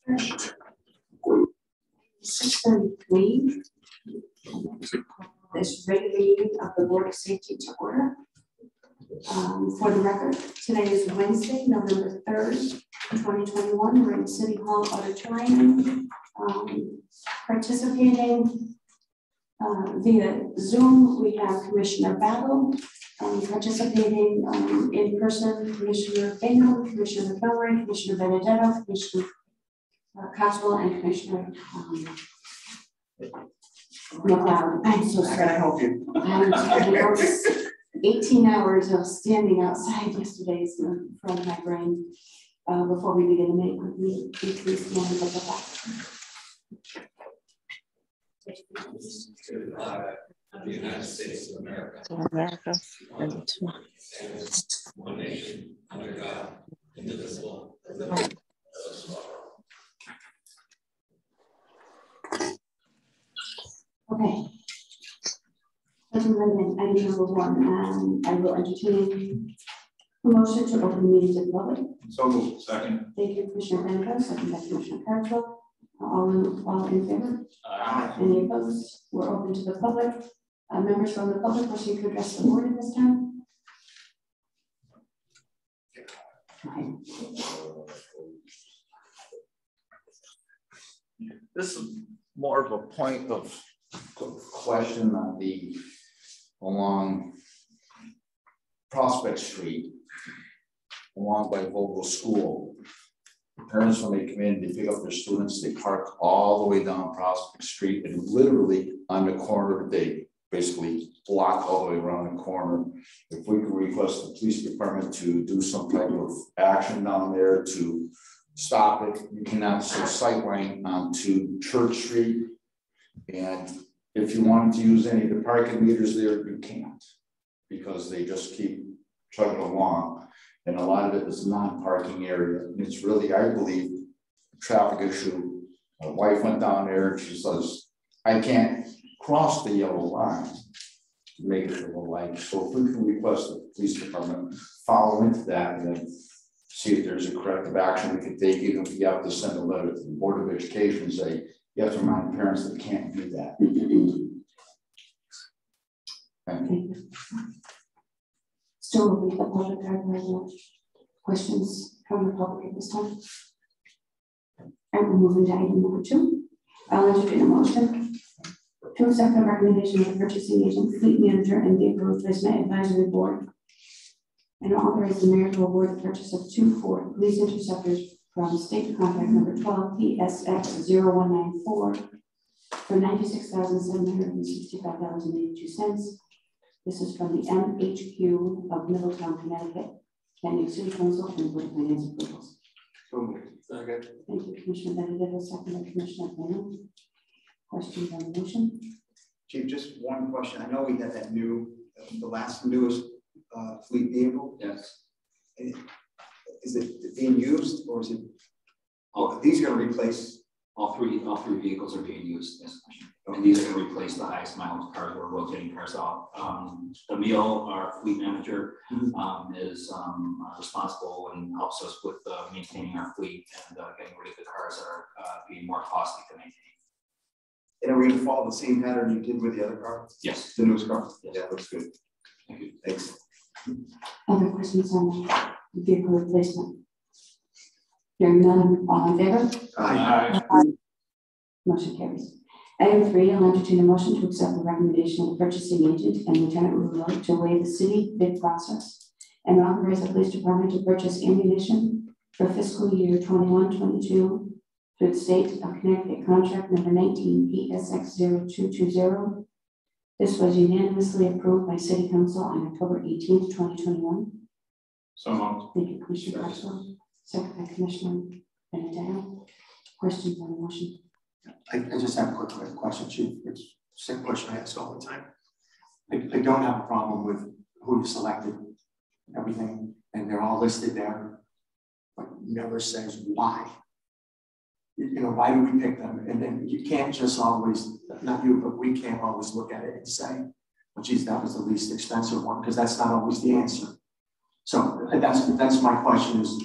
6:33. This regular meeting of the Board of Safety to order. For the record, today is Wednesday, November 3rd, 2021. We're in City Hall Auditorium. Participating via Zoom, we have Commissioner Battle. Participating in person, Commissioner Bingham, Commissioner Montgomery, Commissioner Benedetto, Commissioner Coxwell, and Commissioner McLeod. I'm so sorry. I help you. I was 18 hours of standing outside yesterday from my brain. Before we begin to make with me, please stand and look back. Of the United States of America. And one nation under God, indivisible. Okay. Item number 1, I will entertain a motion to open the meeting to the public. So moved. Second. Thank you, Commissioner Benedict, second by Commissioner Coxwell. All in favor? Aye. Any opposed? We're open to the public. Members from the public wishing to address the board at this time? Okay. This is more of a point of question on along Prospect Street, along by Vogel School. Parents, when they come in, they pick up their students, they park all the way down Prospect Street, and literally on the corner, they basically block all the way around the corner. If we could request the police department to do some type of action down there to stop it. You cannot sight line onto Church Street. And if you wanted to use any of the parking meters there, you can't, because they just keep chugging along. And a lot of it is non-parking area. And it's really, I believe, a traffic issue. My wife went down there and she says, I can't cross the yellow line to make it a little light. So if we can request the police department follow into that and then see if there's a corrective action we can take, even if you have to send a letter to the Board of Education and say, you have to remind parents that can't do that. Thank you. Still will be the public. Are there any questions from the public at this time? I will move into item number 2. I'll entertain a motion to accept the recommendation of the purchasing agent, fleet manager, and vehicle replacement advisory board, and authorize the mayor to award the purchase of 2 Ford police interceptors from state contract number 12 PSX0194 for $96,765.82. This is from the MHQ of Middletown, Connecticut, pending City Council and Board of Finance approvals. Second. Thank you, Commissioner Benedetto, second by Commissioner Bennett. Questions on the motion? Chief, just one question. I know we had that new, the newest fleet vehicle. Yes. Is it being used, or is it? Oh, these are going to replace. All three vehicles are being used. Yes. And these are going to replace the highest mileage cars. We're rotating cars out. Emil, our fleet manager, is responsible and helps us with maintaining our fleet and getting rid of the cars that are being more costly to maintain. And are we going to follow the same pattern you did with the other car? Yes. The newest car? Yes. Yeah, looks good. Thank you. Thanks. Other questions on the vehicle replacement? Hearing none, all in favor? Aye. Motion carries. Item 3, I'll entertain a motion to accept the recommendation of the purchasing agent and Lieutenant Rulo to waive the city bid process and authorize the police department to purchase ammunition for fiscal year 21-22 through the state of Connecticut contract number 19 PSX0220. This was unanimously approved by City Council on October 18th, 2021. So moved. Thank you, Commissioner Coxwell. Second by Commissioner Benedetto. Questions on the motion? I just have a quick question, Chief. It's the same question I ask all the time. I don't have a problem with who you selected, everything, and they're all listed there, but never says why. You know, why do we pick them? And then you can't just always, not you, but we can't always look at it and say, well, geez, that was the least expensive one, because that's not always the answer. So that's my question is,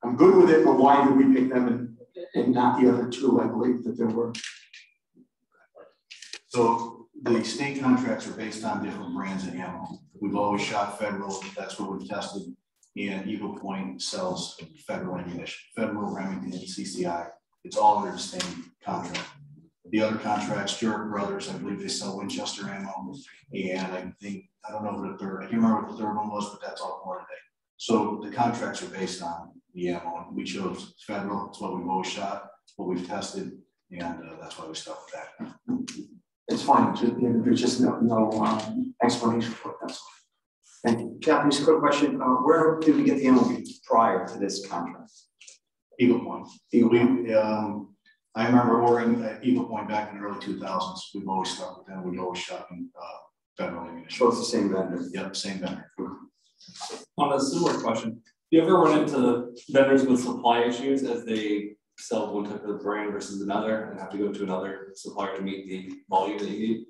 I'm good with it, but why do we pick them? and not the other two, I believe that there were. So the state contracts are based on different brands of ammo. We've always shot federal, that's what we've tested. And Eagle Point sells federal ammunition, federal, Remington, CCI. It's all under the same contract. The other contracts, Stewart Brothers, I believe they sell Winchester ammo. And I don't know what the third, I can't remember what the third one was, but that's all part of it. So the contracts are based on the ammo. We chose federal, it's what we've always shot, what we've tested, and that's why we stuck with that. It's fine, there's just no explanation for it, that's all. Thank you. Captain, just a quick question. Where did we get the ammo prior to this contract? Eagle Point. I remember ordering at Eagle Point back in the early 2000s. We've always stuck with them. We've always shot in federal ammunition. So it's the same vendor. Yep, same vendor. On a similar question, do you ever run into vendors with supply issues as they sell one type of brand versus another and have to go to another supplier to meet the volume that you need?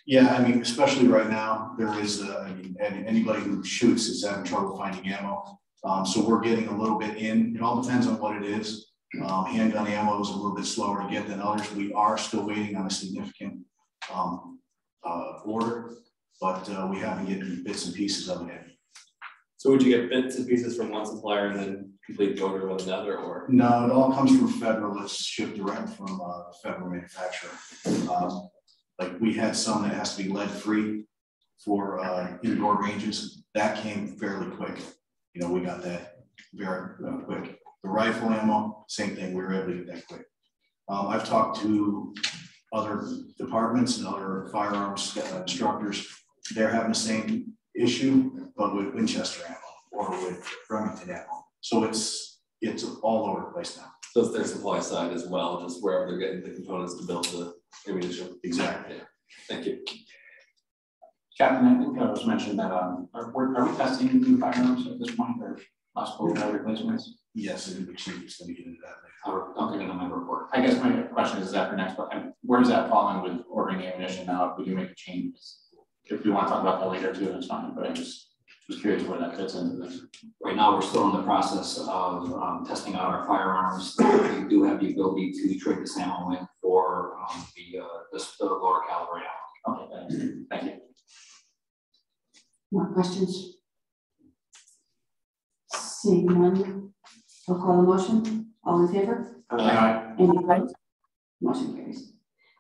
Yeah, I mean, especially right now, there is, anybody who shoots is having trouble finding ammo. So we're getting a little bit in. It all depends on what it is. Handgun ammo is a little bit slower to get than others. We are still waiting on a significant order, but we haven't getting bits and pieces of it in. So would you get bits and pieces from one supplier and then complete the order with another, or? No, it all comes from federal. It's shipped direct from a federal manufacturer. Like we had some that has to be lead free for indoor ranges. That came fairly quick. You know, we got that very quick. The rifle ammo, same thing. We were able to get that quick. I've talked to other departments and other firearms instructors. They're having the same issue, but with Winchester ammo or with Remington ammo. So it's all over the place now. So it's their supply side as well, just wherever they're getting the components to build the ammunition. Exactly. Yeah. Thank you. Captain, I think it was mentioned that are we testing new firearms at this point or possible replacements? Yes, it would be cheap. It's going to get into that later. I'll take it on my report. I guess my question is that for next, where does that fall in with ordering ammunition now if we do make a change? If we want to talk about that later too, that's fine, but I just was curious where that fits into this. Right now, we're still in the process of testing out our firearms. We do have the ability to trade this ammo in for the lower caliber ammo. Okay, thank you. More questions? Seeing none, I'll call the motion. All in favor? Aye. Any opposed? Motion carries.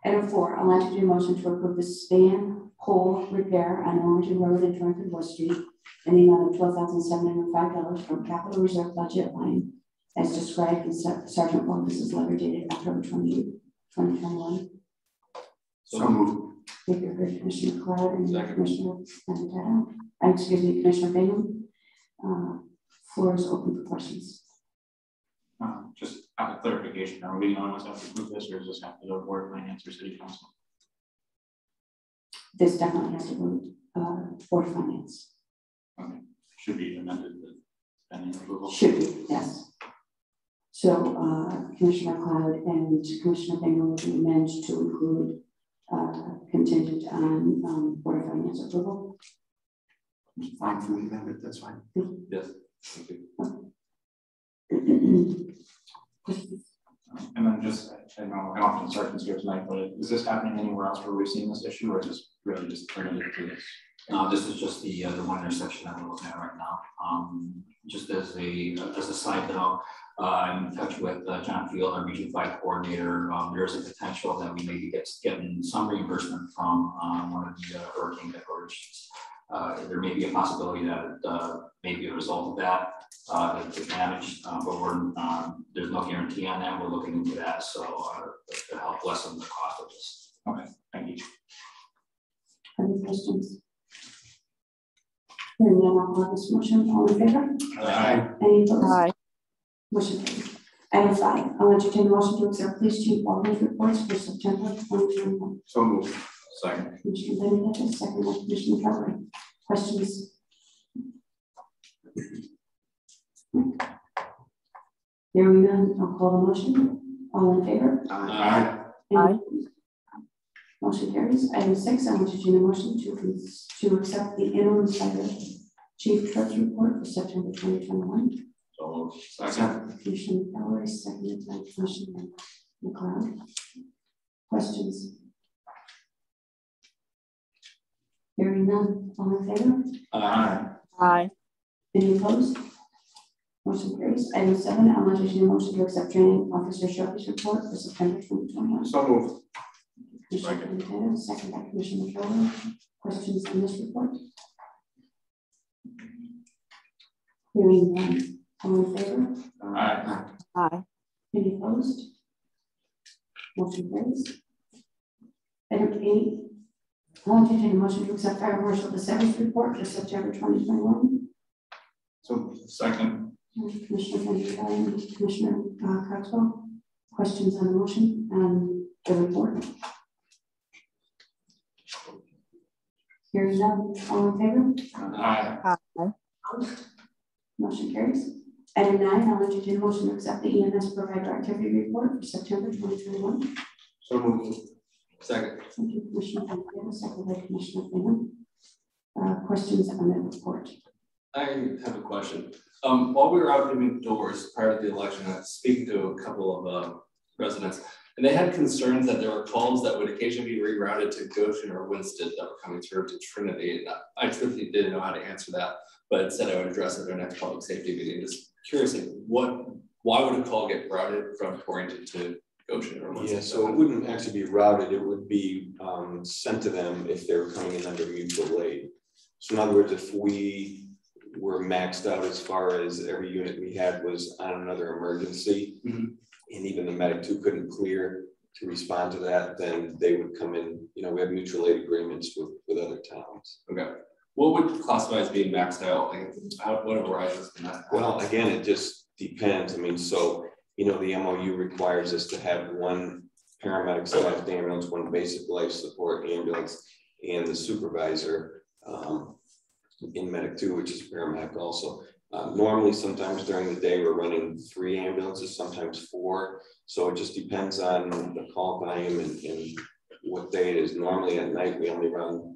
Item 4, I'll entertain a motion to approve the span pole repair on Orrington Road and Torrington West Street in the amount of $12,705 from capital reserve budget line as described in Sergeant Wilkes' letter dated October 28, 2021. So moved. Thank you, Commissioner Cloud and Second. Commissioner Commissioner Bingham. Floor is open for questions. Just out of clarification, are we the only ones that have to approve this, or does this have to go to Board of Finance or City Council? This definitely has to go Board of Finance. Okay, should be amended with pending approval. Should be, yes. So Commissioner Cloud and Commissioner Bingham will be amended to include contingent on Board of Finance approval. Fine for the amendment, that's fine. Yes. Thank you. And then just, I know I don't think Sergeant's here tonight, but is this happening anywhere else where we've seen this issue, or is this really just related to this? This is just the one intersection that we're looking at right now. Just as a side note, I'm in touch with John Field, our Region 5 coordinator. There is a potential that we may be getting some reimbursement from one of the hurricane declarations. There may be a possibility that may be a result of that it's damaged, but there's no guarantee on that. We're looking into that, so to help lessen the cost of this. Okay, thank you. Any questions? Hearing none, I'll call this motion. All in favor? Aye. Any opposed? Aye. Motion carries. Item 5, I'll entertain a motion to accept Police Chief Baldwin's reports for September 2021. So moved. Second. Commissioner Benedetto, second by Commissioner Cutler. Questions? Hearing none, I'll call the motion. All in favor? Aye. Aye. Motion carries. Item 6, I entertain a motion to accept the interim fire chief trust report for September 2021. So, Commissioner Keller, seconded by Commissioner McLeod. Questions? Hearing none, all in favor? Aye. Any opposed? Motion carries. Item 7, I'll entertain a motion to accept training officer Shelby's report for September 2021. So moved. Commissioner Montana, second by Commissioner Keller. Questions on this report? Hearing none, all in favor? Aye. Any opposed? Motion carries. Item 8, I'll entertain a motion to accept Fire Marshal DeSantis' report for September 2021. So second. Commissioner Van der Leyen and Commissioner Cogswell. Questions on the motion and the report? Hearing none, all in favor? Aye. Motion carries. Item 9, I'll entertain a motion to accept the EMS provider activity report for September 2021. So moved. Second. Thank you, Commissioner Van der Leyen, second by Commissioner Freeman. Questions on the report? I have a question. While we were out doing doors prior to the election, I was speaking to a couple of residents, and they had concerns that there were calls that would occasionally be rerouted to Goshen or Winston that were coming through to Trinity. And I truthfully didn't know how to answer that, but said I would address it at our next public safety meeting. Just curious, like, why would a call get routed from Torrington to Goshen or Winston? Yeah, so it wouldn't actually be routed, it would be sent to them if they were coming in under mutual aid. So in other words, if we were maxed out as far as every unit we had was on another emergency, and even the medic 2 couldn't clear to respond to that, then they would come in. You know, we have mutual aid agreements with other towns. Okay. What would classify as being maxed out? Like, what arises from that? Well, again, it just depends. I mean, so, you know, the MOU requires us to have 1 paramedic staffed ambulance, 1 basic life support ambulance, and the supervisor in medic 2, which is paramedic also. Normally, sometimes during the day, we're running 3 ambulances, sometimes 4. So it just depends on the call time and what day it is. Normally at night, we only run,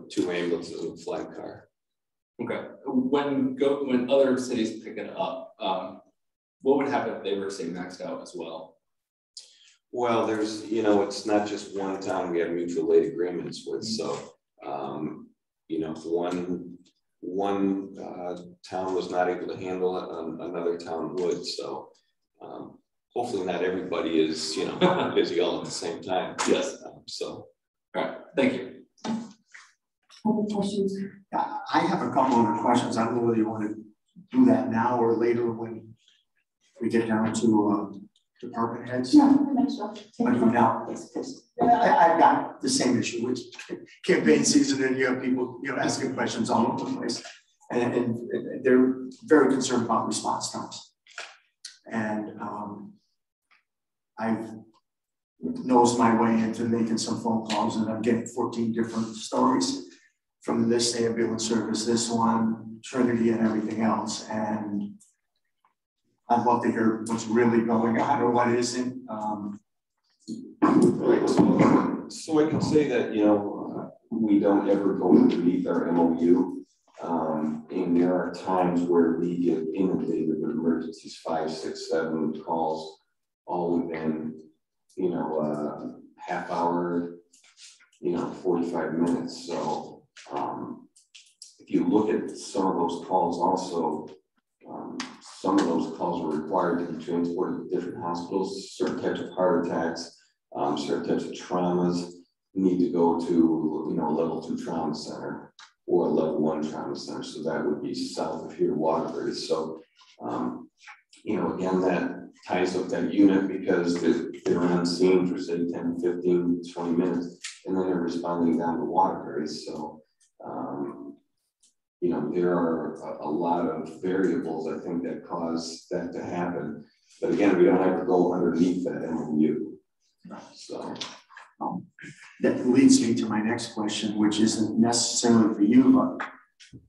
2 ambulances and a flag car. Okay. When other cities pick it up, what would happen if they were, say, maxed out as well? Well, there's, it's not just one town we have mutual aid agreements with. So, one town was not able to handle it, another town would. So hopefully not everybody is, busy all at the same time. Yes. All right. Thank you. Other questions? I have a couple other questions. I don't know whether you want to do that now or later when we get down to department heads. No, I might as well. I do now. I've got the same issue with campaign season, and you have people, asking questions all over the place, and they're very concerned about response times. And I've nosed my way into making some phone calls, and I'm getting 14 different stories from this ambulance service, this one, Trinity, and everything else. And I'd love to hear what's really going on or what isn't. Right. So I can say that, we don't ever go underneath our MOU. And there are times where we get inundated with emergencies, 5, 6, 7 calls, all within, half hour, 45 minutes. So if you look at some of those calls also, some of those calls were required to be transported to different hospitals. Certain types of heart attacks, certain types of traumas need to go to, a level 2 trauma center or a level 1 trauma center. So that would be south of here, Waterbury. So, again, that ties up that unit because they're on scene for say 10, 15, 20 minutes, and then they're responding down to Waterbury. So, there are a lot of variables, I think, that cause that to happen. But again, we don't ever go underneath that MOU. So that leads me to my next question, which isn't necessarily for you, but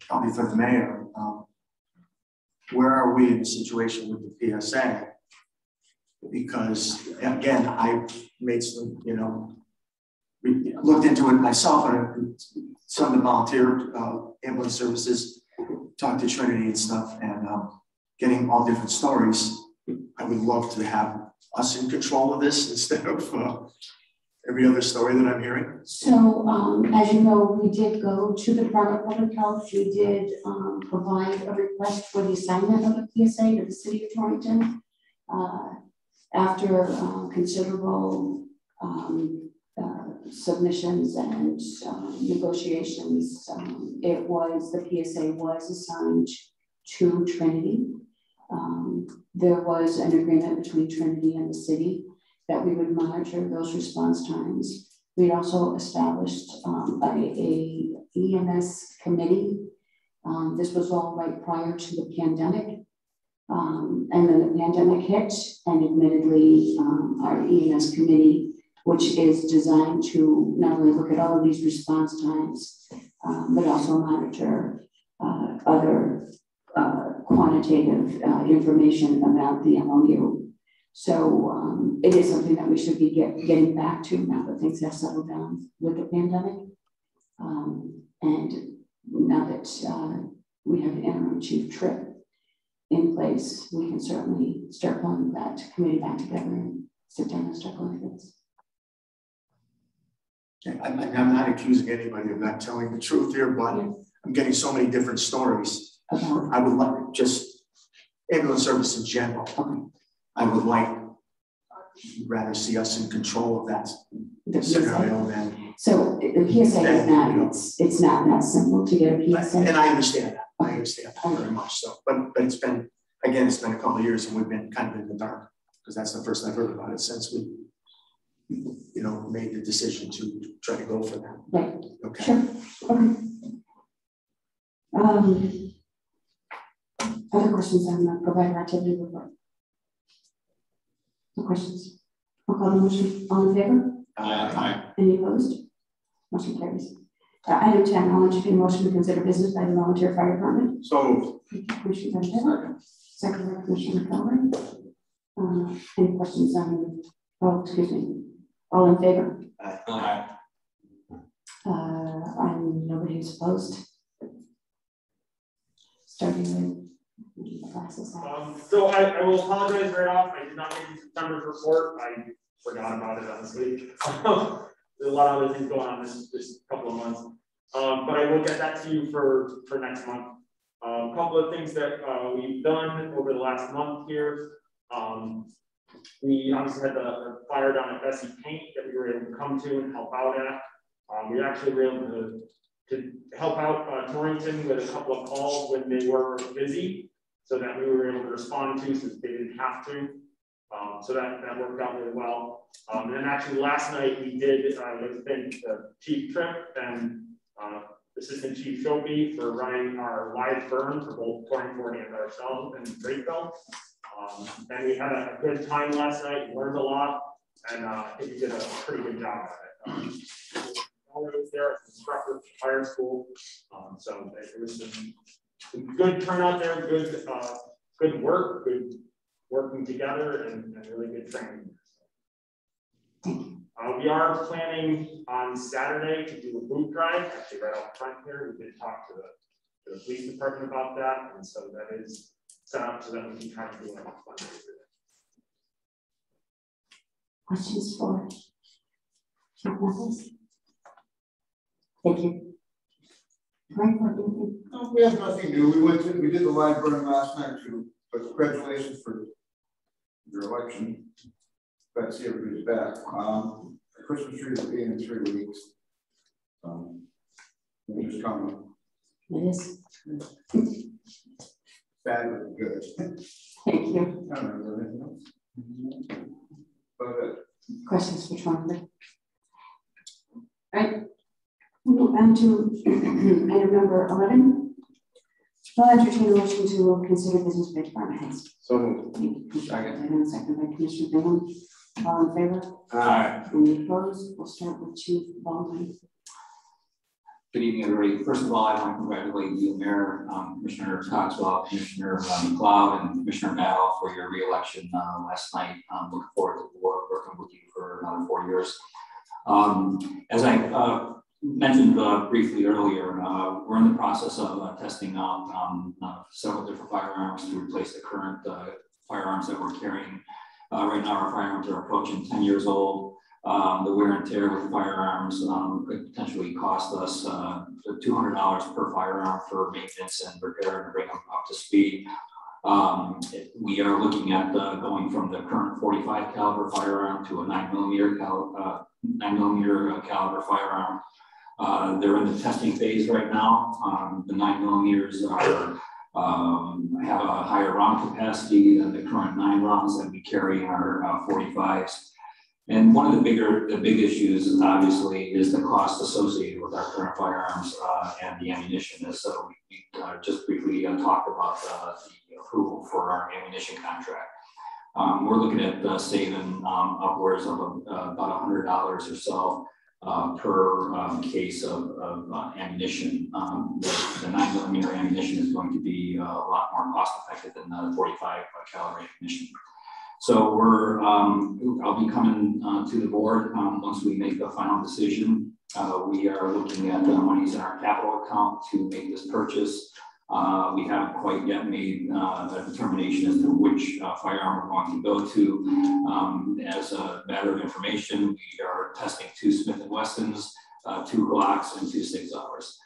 probably for the mayor. Where are we in the situation with the PSA? Because again, I've made some, looked into it myself, and some of the volunteer ambulance services talked to Trinity and stuff, and getting all different stories. I would love to have us in control of this instead of every other story that I'm hearing. So, as you know, we did go to the Department of Public Health. We did provide a request for the assignment of a PSA to the city of Torrington. After considerable submissions and negotiations, the PSA was assigned to Trinity. There was an agreement between Trinity and the city that we would monitor those response times. We also established a EMS committee. This was all right prior to the pandemic. And then the pandemic hit, and admittedly, our EMS committee, which is designed to not only look at all of these response times, but also monitor other quantitative information about the MOU. So it is something that we should be getting back to now that things have settled down with the pandemic. And now that we have an interim chief Tripp in place, we can certainly start pulling that committee back together and sit down and start going through this. I'm not accusing anybody of not telling the truth here, but I'm getting so many different stories. I would like just ambulance service in general. I would like rather see us in control of that scenario than. So the PSA is not, it's not that simple to get a PSA. And I understand that. I understand that very much so. But it's been a couple of years and we've been kind of in the dark because that's the first I've heard about it since we made the decision to try to go for that. Right. Okay. Sure. Okay. Other questions on the provider activity report? No questions? I'll call the motion. All in favor? Aye. Any opposed? Motion carries. Item 10, I'll entertain a motion to consider business by the volunteer fire department. So Commissioner Van second by Commissioner McCollum. Any questions on? Excuse me. All in favor? Aye. Nobody's opposed. Starting with the classes. So I will apologize right off. I did not make September's report. I forgot about it honestly. There's a lot of other things going on this couple of months. But I will get that to you for next month. A couple of things that we've done over the last month here. We obviously had the fire down at Bessie Paint that we were able to come to and help out at. We actually were able to help out Torrington with a couple of calls when they were busy, so that we were able to respond to since they didn't have to. So that worked out really well. And then actually last night we did thank Chief Tripp and Assistant Chief Shopey for running our live burn for both Torrington and ourselves and Drakeville. And we had a good time last night, learned a lot, and I think we did a pretty good job at it. I was there as an instructor for fire school, so it was some good turnout there, good work, good working together, and really good training. We are planning on Saturday to do a boot drive, actually right out front here. We did talk to the police department about that, and so that is set up so that we can try to do a fundraiser. Questions for Chief Nichols? Thank you. Frank, what do you think? No, we have nothing new. We did the live burn last night too, but congratulations for your election. Glad to see everybody's back. The Christmas tree will be in 3 weeks. It's just coming. It is. Bad but good. Thank you. I don't know anything else. But Questions for Tron? All right. We'll move on to item number 11. I'll entertain a motion to consider business by department heads. So Second by Commissioner Bingham. All in favor? Aye. Any opposed? We'll start with Chief Baldwin. Good evening, everybody. First of all, I want to congratulate you, Mayor, Commissioner Cogswell, Commissioner McLeod, and Commissioner Battle for your re-election last night. Looking forward to working with you for another 4 years. As I mentioned briefly earlier, we're in the process of testing out several different firearms to replace the current firearms that we're carrying. Right now, our firearms are approaching 10 years old. The wear and tear with firearms could potentially cost us $200 per firearm for maintenance and repair and bring them up to speed. We are looking at going from the current 45 caliber firearm to a 9mm caliber firearm. They're in the testing phase right now. The 9mm have a higher round capacity than the current 9 rounds that we carry in our 45s. And one of the big issues, obviously, is the cost associated with our current firearms and the ammunition. As we just briefly talked about the approval for our ammunition contract. We're looking at saving upwards of about $100 or so per case of ammunition. The 9mm ammunition is going to be a lot more cost effective than the 45 caliber ammunition. So I'll be coming to the board once we make the final decision. We are looking at the monies in our capital account to make this purchase. We haven't quite yet made a determination as to which firearm we're going to go to. As a matter of information, we are testing 2 Smith & Wessons, 2 Glocks, and 2 SIG Sauers.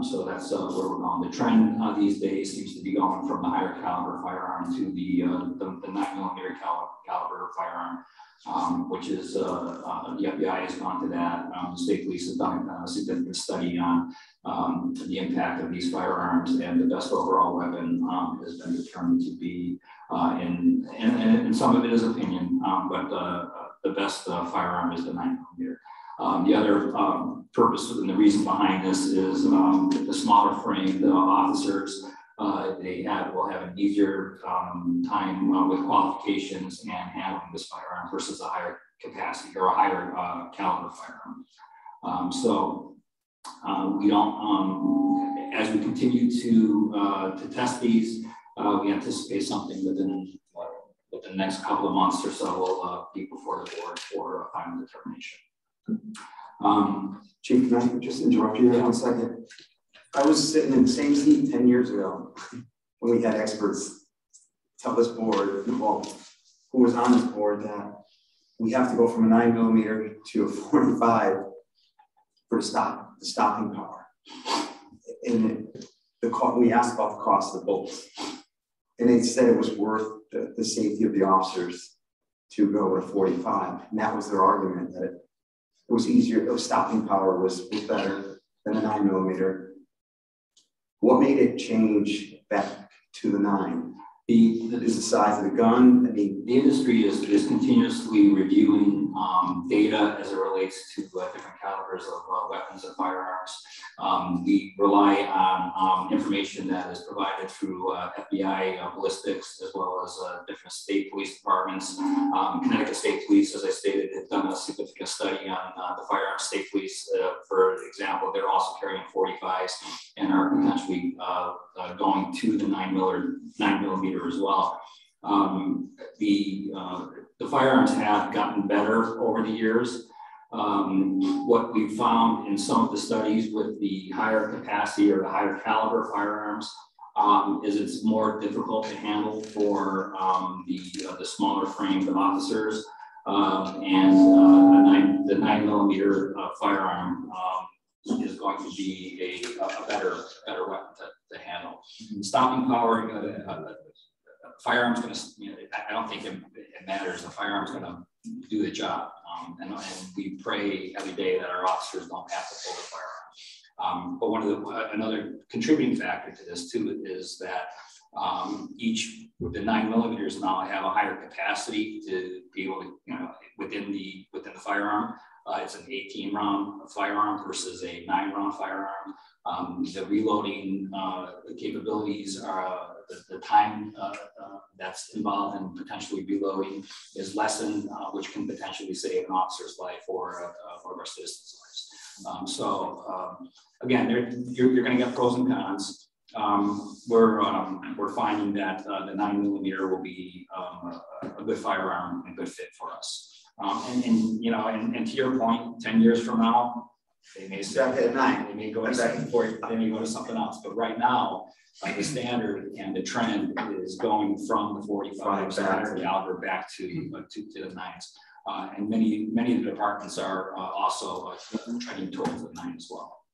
So that's where we're going. The trend these days seems to be going from the higher caliber firearm to the 9mm caliber firearm, which is the FBI has gone to that. The state police has done a significant study on the impact of these firearms, and the best overall weapon has been determined to be, and some of it is opinion, but the best firearm is the 9mm. The other purpose and the reason behind this is the smaller framed officers, will have an easier time with qualifications and handling this firearm versus a higher capacity or a higher caliber firearm. So we don't, as we continue to test these, we anticipate something within the next couple of months or so will be before the board for a final determination. Chief, can I just interrupt you there 1 second? I was sitting in the same seat 10 years ago when we had experts tell this board, well, who was on this board, that we have to go from a 9mm to a 45 for the stopping power. And we asked about the cost of the bullets, and they said it was worth the safety of the officers to go with 45, and that was their argument, that it was easier, the stopping power was better than a 9mm. What made it change back to the 9? Is the size of the gun? I mean, the industry is continuously reviewing data as it relates to different calibers of weapons and firearms. We rely on information that is provided through FBI ballistics, as well as different state police departments. Connecticut State Police, as I stated, has done a significant study on the firearms. State Police, for example, they're also carrying 45s and are potentially going to the 9mm as well. The firearms have gotten better over the years. What we found in some of the studies with the higher capacity or the higher caliber firearms is it's more difficult to handle for the smaller framed officers, and the 9mm firearm is going to be a better weapon to handle. Stopping power, firearm's going to, I don't think it matters. The firearm's going to do the job. And we pray every day that our officers don't have to pull the firearm. But another contributing factor to this too is that the 9mm now have a higher capacity to be able to, within the firearm. It's an 18-round firearm versus a 9-round firearm. The reloading capabilities are the time that's involved in potentially reloading is lessened, which can potentially save an officer's life or one of our citizens' lives. Again, you're going to get pros and cons. We're finding that the 9mm will be a good firearm and a good fit for us. And to your point, 10 years from now, They may Start at 9. They may go to second 40, they may go to something else, but right now, the standard and the trend is going from the 45 back to Albert back to the 9s. And many of the departments are also trending towards the 9 as well.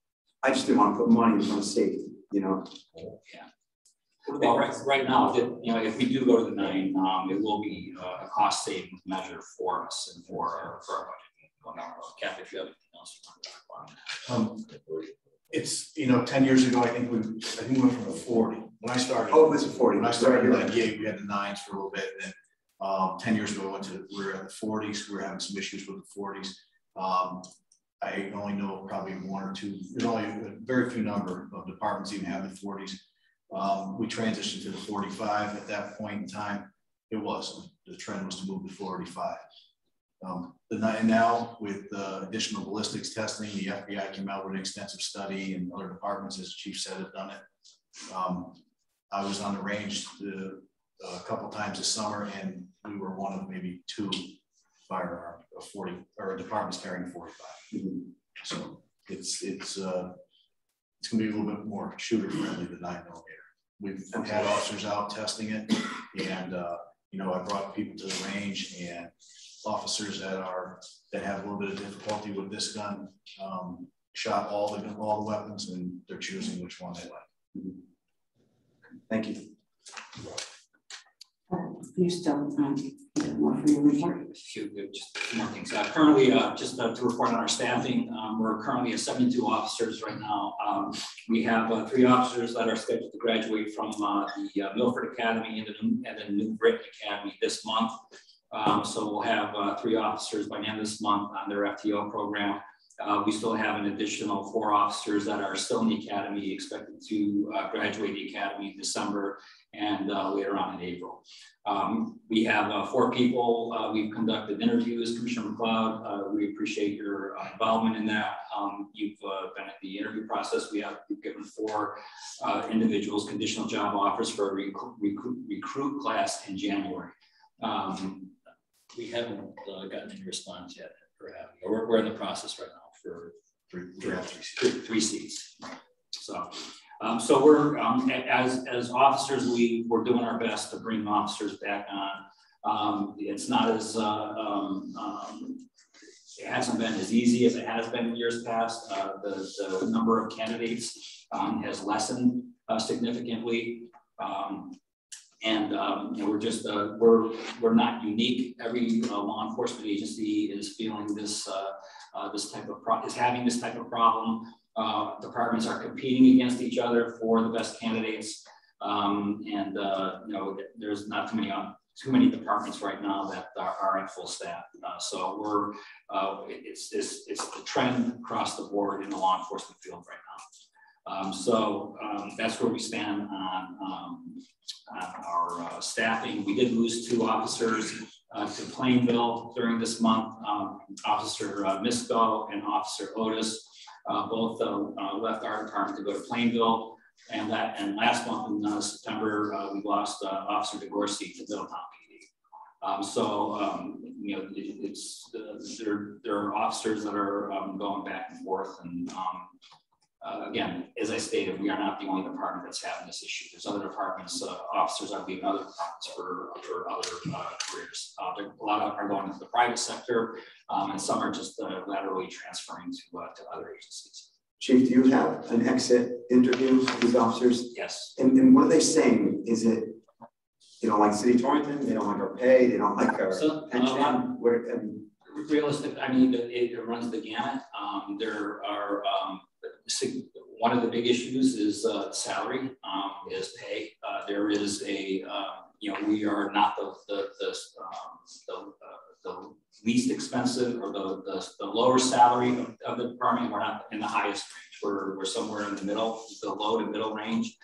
I just didn't want to put money in front of safety, you know. Yeah. Well, right now, if we do go to the 9, it will be a cost savings measure for us and for our budget. Kathy, if you have anything else you want to talk about. It's, 10 years ago, I think we went from a 40. When I started. Oh, this is 40. When I started that gig, we had the 9s for a little bit. And then 10 years ago, we were at the 40s. We were having some issues with the 40s. I only know probably 1 or 2. There's only a very few number of departments even having 40s. We transitioned to the 45 at that point in time. The trend was to move to 45. And now with additional ballistics testing, the FBI came out with an extensive study, and other departments, as the chief said, have done it. I was on the range a couple times this summer, and we were one of maybe 2 firearm 40 or departments carrying 45. So it's gonna be a little bit more shooter friendly than 9mm. We've had officers out testing it, and I brought people to the range, and officers that have a little bit of difficulty with this gun shot all the weapons, and they're choosing which one they like. Thank you. You still more for your report? Just a few more things. Currently, just to report on our staffing, we're currently at 72 officers right now. We have 3 officers that are scheduled to graduate from the Milford Academy and the New Britain Academy this month. So we'll have 3 officers by the end of this month on their FTO program. We still have an additional 4 officers that are still in the academy, expected to graduate the academy in December and later on in April. We have 4 people. We've conducted interviews. Commissioner McLeod, we appreciate your involvement in that. You've been at the interview process. We've given 4 individuals conditional job offers for a recruit class in January. We haven't gotten any response yet. We're in the process right now for 3 seats. So we're as officers, we're doing our best to bring officers back on. It's not as it hasn't been as easy as it has been in years past. The number of candidates has lessened significantly. We're just we're not unique. Every law enforcement agency is feeling this having this type of problem. Departments are competing against each other for the best candidates, there's not too many departments right now that are at full staff. So it's the trend across the board in the law enforcement field right now. That's where we stand on our staffing. We did lose 2 officers to Plainville during this month. Officer Misko and Officer Otis both left our department to go to Plainville. And last month in September, we lost Officer DeGorsey to Middletown PD. There are officers that are going back and forth, and again, as I stated, we are not the only department that's having this issue. There's other departments, officers are leaving other departments for other careers. A lot of them are going into the private sector, and some are just laterally transferring to other agencies. Chief, do you have an exit interview with these officers? Yes. And what are they saying? Is it, they don't like City of Torrington, they don't like our pay, they don't like our pension? Realistic, I mean, it runs the gamut. There are one of the big issues is salary, is pay. There is a we are not the least expensive or the lower salary of the department. We're not in the highest range. We're somewhere in the middle, the low to middle range.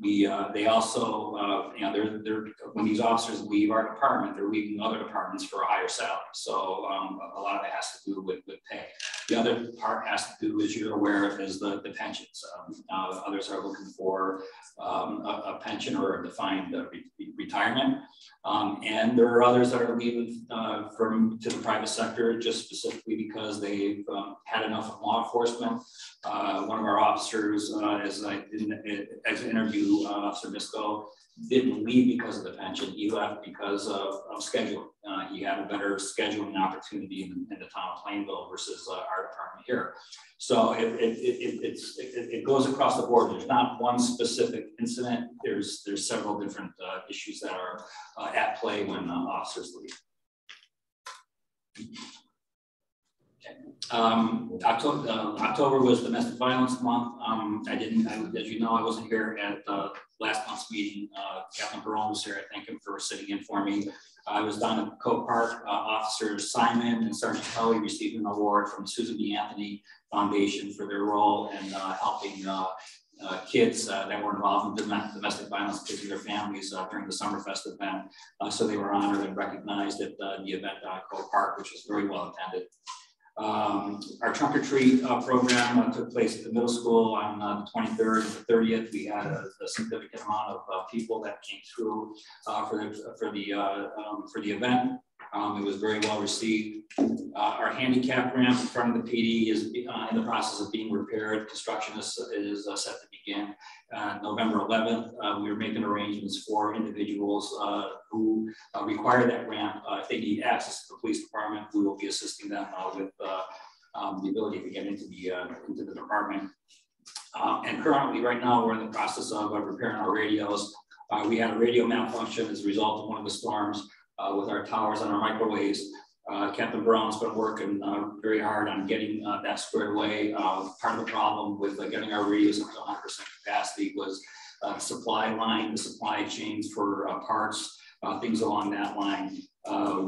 They also, you know, they're when these officers leave our department, they're leaving other departments for a higher salary. So a lot of it has to do with pay. The other part has to do, as you're aware of, is the pensions. Others are looking for a pension or a defined retirement. And there are others that are leaving to the private sector just specifically because they've had enough of law enforcement. One of our officers, as I interviewed, Officer Misko, didn't leave because of the pension. He left because of scheduling. He had a better scheduling opportunity in the town of Plainville versus our department here. So it goes across the board. There's not one specific incident. There's several different issues that are at play when officers leave. October was Domestic Violence Month. As you know, I wasn't here at last month's meeting. Captain Barone was here. I thank him for sitting in for me. I was down at Coke Park. Officers Simon and Sergeant Kelly received an award from Susan B. Anthony Foundation for their role in helping kids that were involved in domestic violence, kids and their families during the Summerfest event. So they were honored and recognized at the event at Coke Park, which was very well attended. Our trunk or treat program took place at the middle school on the 23rd and the 30th. We had a significant amount of people that came through for the event. It was very well received. Our handicap ramp in front of the PD is in the process of being repaired. Construction is set to begin November 11th. We are making arrangements for individuals who require that ramp. If they need access to the police department, we will be assisting them with the ability to get into the department. And currently, right now, we're in the process of repairing our radios. We had a radio malfunction as a result of one of the storms. With our towers and our microwaves. Captain Brown's been working very hard on getting that squared away. Part of the problem with getting our radios up to 100% capacity was the supply line, the supply chains for parts, things along that line.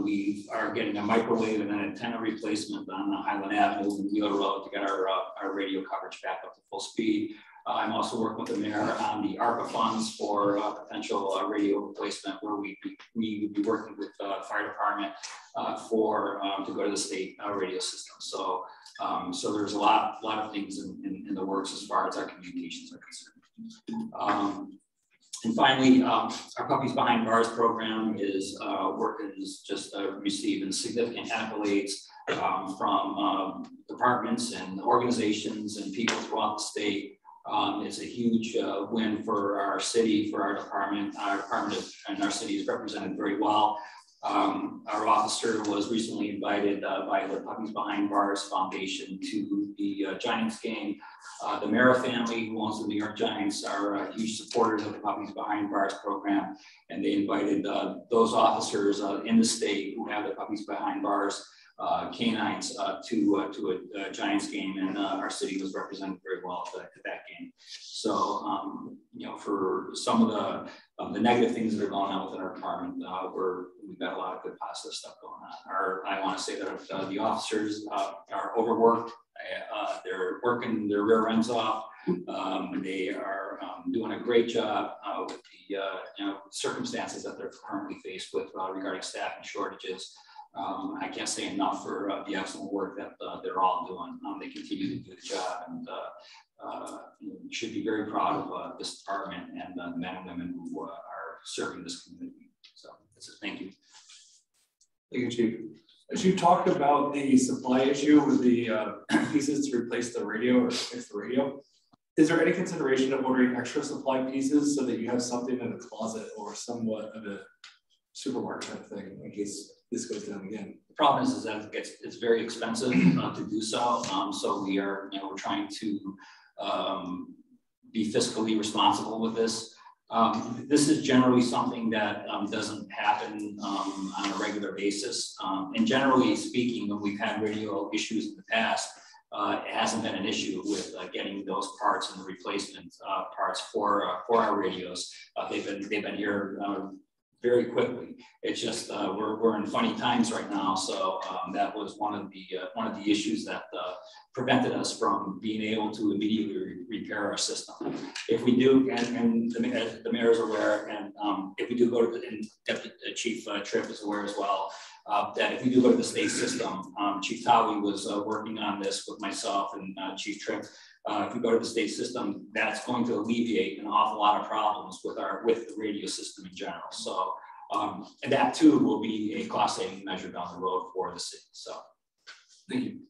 We are getting a microwave and an antenna replacement on Highland Avenue and Wheeler Road to get our radio coverage back up to full speed. I'm also working with the mayor on the ARPA funds for potential radio replacement, where we would be working with the fire department to go to the state radio system. So there's a lot of things in the works as far as our communications are concerned. And finally, our Puppies Behind Bars program is just receiving significant accolades from departments and organizations and people throughout the state. It's a huge win for our city, for our department. Our department and our city is represented very well. Our officer was recently invited by the Puppies Behind Bars Foundation to the Giants game. The Mara family, who owns the New York Giants, are huge supporters of the Puppies Behind Bars program, and they invited those officers in the state who have the Puppies Behind Bars canines to a Giants game, and our city was represented very well at that game. So, you know, for some of the negative things that are going on within our department, we've got a lot of good positive stuff going on. I want to say that the officers are overworked. They're working their rear ends off. They are doing a great job with the circumstances that they're currently faced with regarding staffing shortages. I can't say enough for the excellent work that they're all doing. They continue to do the job, and you should be very proud of this department and the men and women who are serving this community. So that's it. Thank you. Thank you, Chief. As you talked about the supply issue with the pieces to replace the radio or fix the radio, is there any consideration of ordering extra supply pieces so that you have something in a closet or somewhat of a supermarket type of thing in case this goes down again? The problem is that it's very expensive to do so. So we're trying to be fiscally responsible with this. This is generally something that doesn't happen on a regular basis. And generally speaking, when we've had radio issues in the past, it hasn't been an issue with getting those parts and the replacement parts for our radios. They've been here very quickly. It's just we're in funny times right now, so that was one of the issues that prevented us from being able to immediately repair our system. If we do, and the mayor is aware, and if we do go to and Deputy Chief Tripp is aware as well, that if we do go to the state system, Chief Talley was working on this with myself and Chief Tripp. If we go to the state system, that's going to alleviate an awful lot of problems with the radio system in general. So, and that too will be a cost saving measure down the road for the city. So, thank you.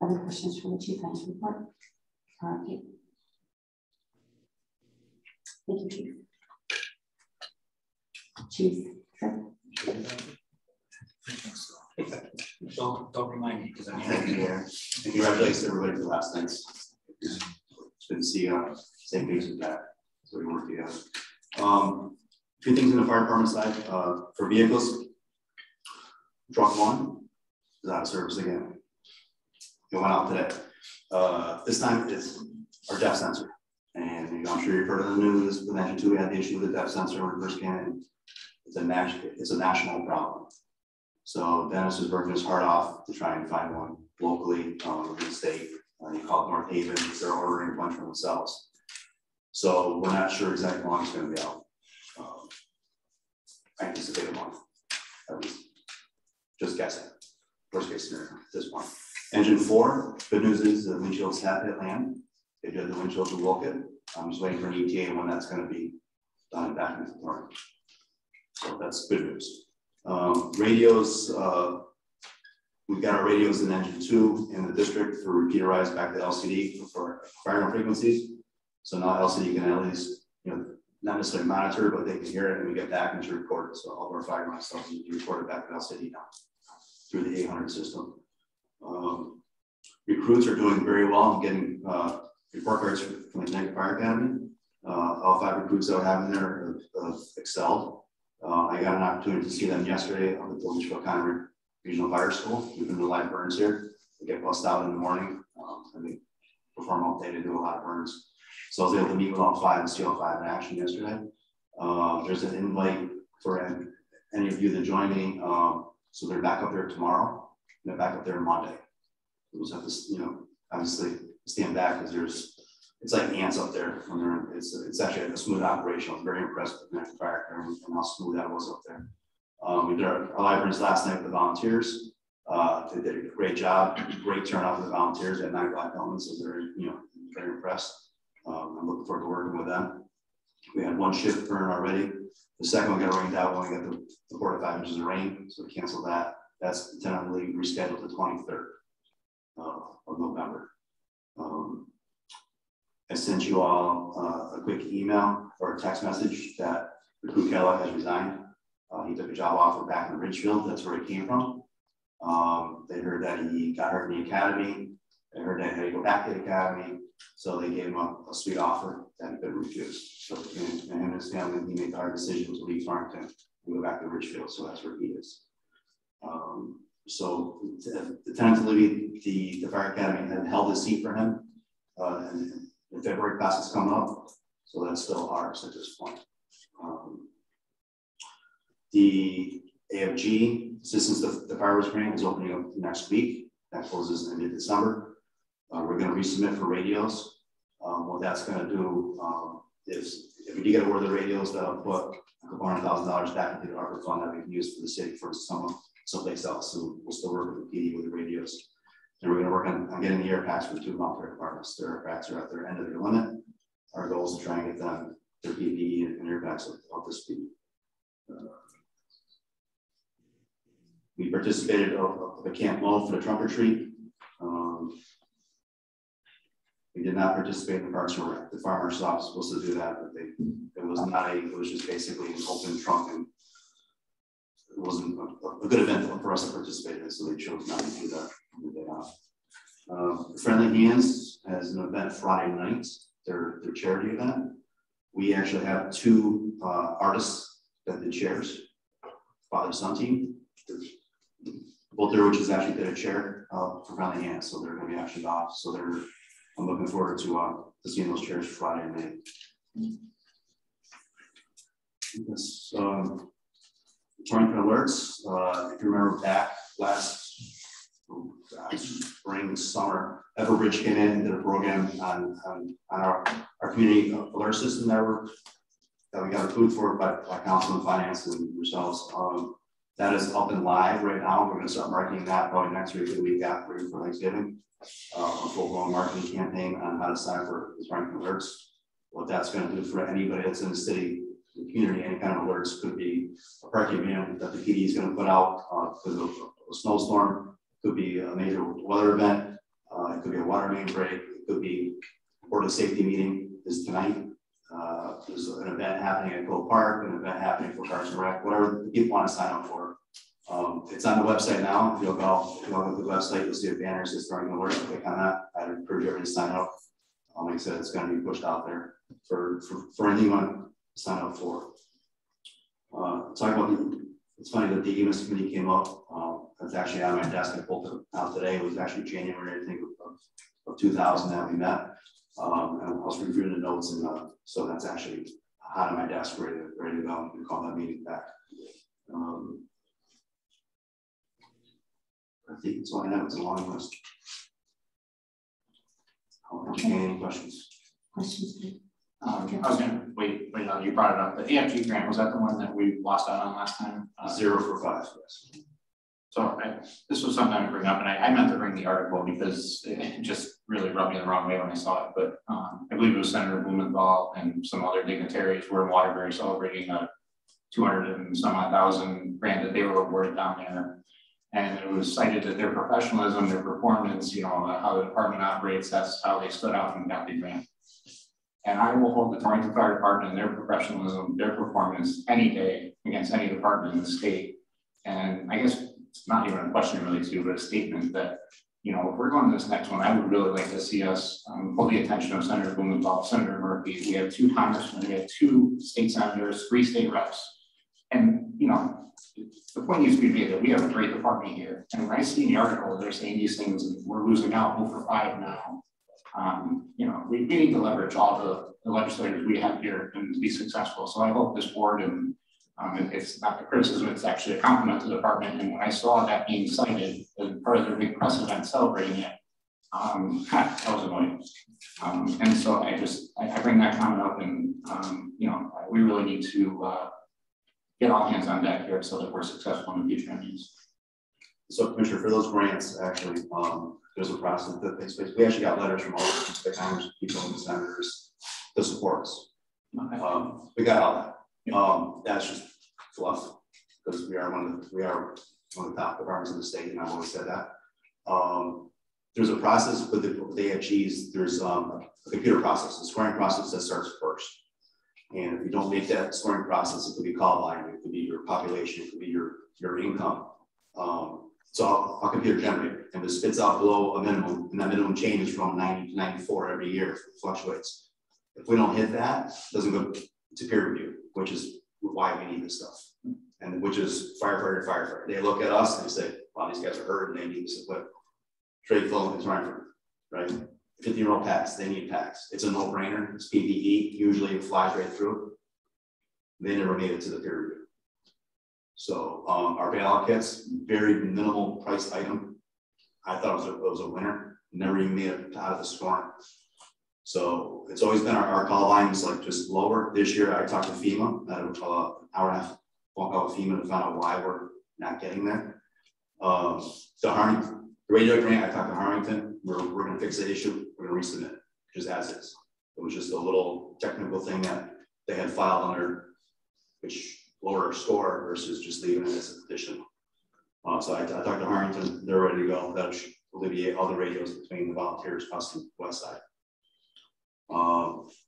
Other questions from the chief on his report? Okay. Thank you, Chief. Chief Tripp. Don't remind me because I'm here. And congratulations everybody for last night's. It's good to see same face with that. So we work together. Two things in the fire department side. For vehicles, truck 1 is out of service again. It went out today. This time it's our depth sensor. And I'm sure you've heard of the news. With Engine 2, we had the issue with the depth sensor when we first came in. It's a national problem. So Dennis is working his heart off to try and find one locally in the state. He called North Haven because they're ordering a bunch for themselves. So we're not sure exactly how long it's going to be out. I anticipate a month, at least. Just guessing. Worst case scenario at this point. Engine 4, good news is the windshields have hit land. They did the windshields to Wilkett. I'm just waiting for an ETA when that's going to be done and back into the morning. So that's good news. Radios, we've got our radios in Engine 2 in the district for repeaterized back to LCD for final frequencies. So now LCD can at least, not necessarily monitor, but they can hear it and we get back and it's recorded. So all of our fire stuff is recorded back to LCD now through the 800 system. Recruits are doing very well in getting report cards from the Connecticut Fire Academy. All 5 recruits that I have in there have excelled. I got an opportunity to see them yesterday on the Litchfield County Regional Fire School. We've been doing live burns here. They get bussed out in the morning and they perform all day to do a lot of burns. So I was able to meet with all 5 and see all 5 in action yesterday. There's an invite for any of you that join me. So they're back up there tomorrow and they're back up there Monday. We'll just have to, obviously stand back because it's like ants up there when they're in, it's actually a smooth operation. I was very impressed with Connecticut Fire and how smooth that was up there. We did our live burns last night with the volunteers. They did a great job, great turnout for the volunteers at 9 black helmets, so they're very impressed. I'm looking forward to working with them. We had 1 shift burn already. The second one got rained out when we got the 4 to 5 inches of rain, so we canceled that. That's tentatively rescheduled to 23rd of November. I sent you all a quick email or a text message that Recruit Kellogg has resigned. He took a job offer back in Ridgefield. That's where he came from. They heard that he got hurt in the academy. They heard that he had to go back to the academy. So they gave him a sweet offer that he couldn't refuse. So him and his family, he made the hard decision to leave Farmington and go back to Ridgefield. So that's where he is. So tentatively, the Fire Academy had held a seat for him. And the February class is coming up. So that's still ours at this point. The AFG Assistance to the Fire Risk Grant is opening up next week. That closes in mid-December. We're going to resubmit for radios. What that's going to do is, if we do get awarded the radios, that'll put $200,000 back into the ARPA fund that we can use for the city for someplace else. So we'll still work with the PD with the radios. And we're going to work on getting the air packs for 2 volunteer departments. Their air packs are at their end of their limit. Our goal is to try and get them their PPE and air packs up to speed. We participated of a Camp Mo for the trunk or treat. We did not participate in the Parks and Rec. The farmer's office was supposed to do that, but it was just basically an open trunk, and it wasn't a good event for us to participate in, so they chose not to do that on the day off. Friendly Hands has an event Friday night, their charity event. We actually have 2 artists that did chairs, father-son team. Both their witches actually did a chair for Friendly Hands, so they're going to be actually off. So I'm looking forward to seeing those chairs Friday night. because Torrington Alerts, if you remember back last spring, summer, Everbridge came in and did a program on our community alert system that we got approved for by Council and Finance and yourselves. That is up and live right now. We're going to start marketing that probably next week or the week after for Thanksgiving. A full-blown marketing campaign on how to sign up for Torrington Alerts. What that's going to do for anybody that's in the city, the community, any kind of alerts, could be a parking ban that the PD is going to put out because of a snowstorm, could be a major weather event, it could be a water main break, it could be a board of safety meeting is tonight. There's an event happening at Cole Park, an event happening for Parks and Rec, whatever people want to sign up for. It's on the website now. If you'll go to the website, you'll see a banner that says Torrington Alert. Click on that. I'd encourage everyone to sign up. Like I said, it's going to be pushed out there for anyone to sign up for. Talking about it's funny that the EMS committee came up. It's actually on my desk. I pulled it out today. It was actually January, I think, of 2000 that we met. And I was reviewing the notes, and so that's actually hot on my desk, ready to go and call that meeting back. I think it's all I have. It's a long list. Any questions? Questions, please. I was gonna wait on, you brought it up. The AFG grant, was that the one that we lost out on last time? 0 for 5, yes. So this was something to bring up, and I meant to bring the article because it just really rubbed me the wrong way when I saw it. But I believe it was Senator Blumenthal and some other dignitaries were in Waterbury celebrating a 200 and some odd thousand grant that they were awarded down there. And it was cited that their professionalism, their performance, how the department operates, that's how they stood out and got the grant. And I will hold the Torrington Fire Department and their professionalism, their performance any day against any department in the state. And I guess it's not even a question really to, but a statement that, if we're going to this next one, I would really like to see us pull the attention of Senator Blumenthal, Senator Murphy. We have 2 congressmen, we have 2 state senators, 3 state reps. And, the point needs to be made that we have a great department here. And when I see in the article, they're saying these things and we're losing out over 5 now. We need to leverage all the legislators we have here and be successful. So I hope this board, and it's not a criticism, it's actually a compliment to the department. And when I saw that being cited as part of their big press event celebrating it, that was annoying. And so I bring that comment up, and we really need to get all hands on deck here so that we're successful in the future meetings. So, Commissioner, for those grants, actually, there's a process that takes place. We actually got letters from all the Congress people and the senators to support us. Okay. We got all that. That's just fluff, because we are one of the top departments in the state, and I've always said that. There's a process with the AFGs. There's a computer process, the scoring process that starts first. And if you don't make that scoring process, it could be call volume, it could be your population, it could be your income. It's all computer generated, and it spits out below a minimum, and that minimum changes from 90 to 94 every year. It fluctuates. If we don't hit that, it doesn't go to peer review, which is why we need this stuff. And which is firefighter. They look at us and they say, wow, these guys are hurt and they need this equipment. Trade flow is right? 50-year-old packs, they need packs. It's a no-brainer. It's PPE. Usually it flies right through. They never made it to the peer review. So our bailout kits, very minimal price item. I thought it was a winner. Never even made it out of the scoring. So it's always been our call line is like just lower. This year I talked to FEMA, an hour and a half phone call with FEMA to find out why we're not getting there. The Harrington radio grant, I talked to Harrington. We're going to fix the issue. We're going to resubmit just as is. It was just a little technical thing that they had filed under, which lowered our score versus just leaving it as a petition. So I talked to Harrington. They're ready to go. That should alleviate all the radios between the volunteers, us and West Side.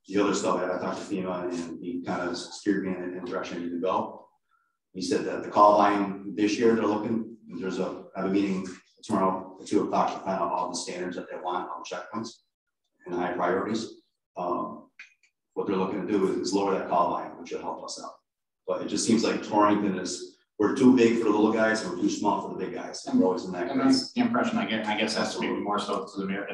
The other stuff, I talked to FEMA, and he kind of steered me in the direction I need to go. He said that the call line this year, they're looking, I have a meeting tomorrow at 2 o'clock to find out all the standards that they want, all the checkpoints and high priorities. What they're looking to do is lower that call line, which will help us out. But it just seems like Torrington we're too big for the little guys and we're too small for the big guys. And we're always in that. And that's the impression I get. I guess that's maybe more so to the mayor,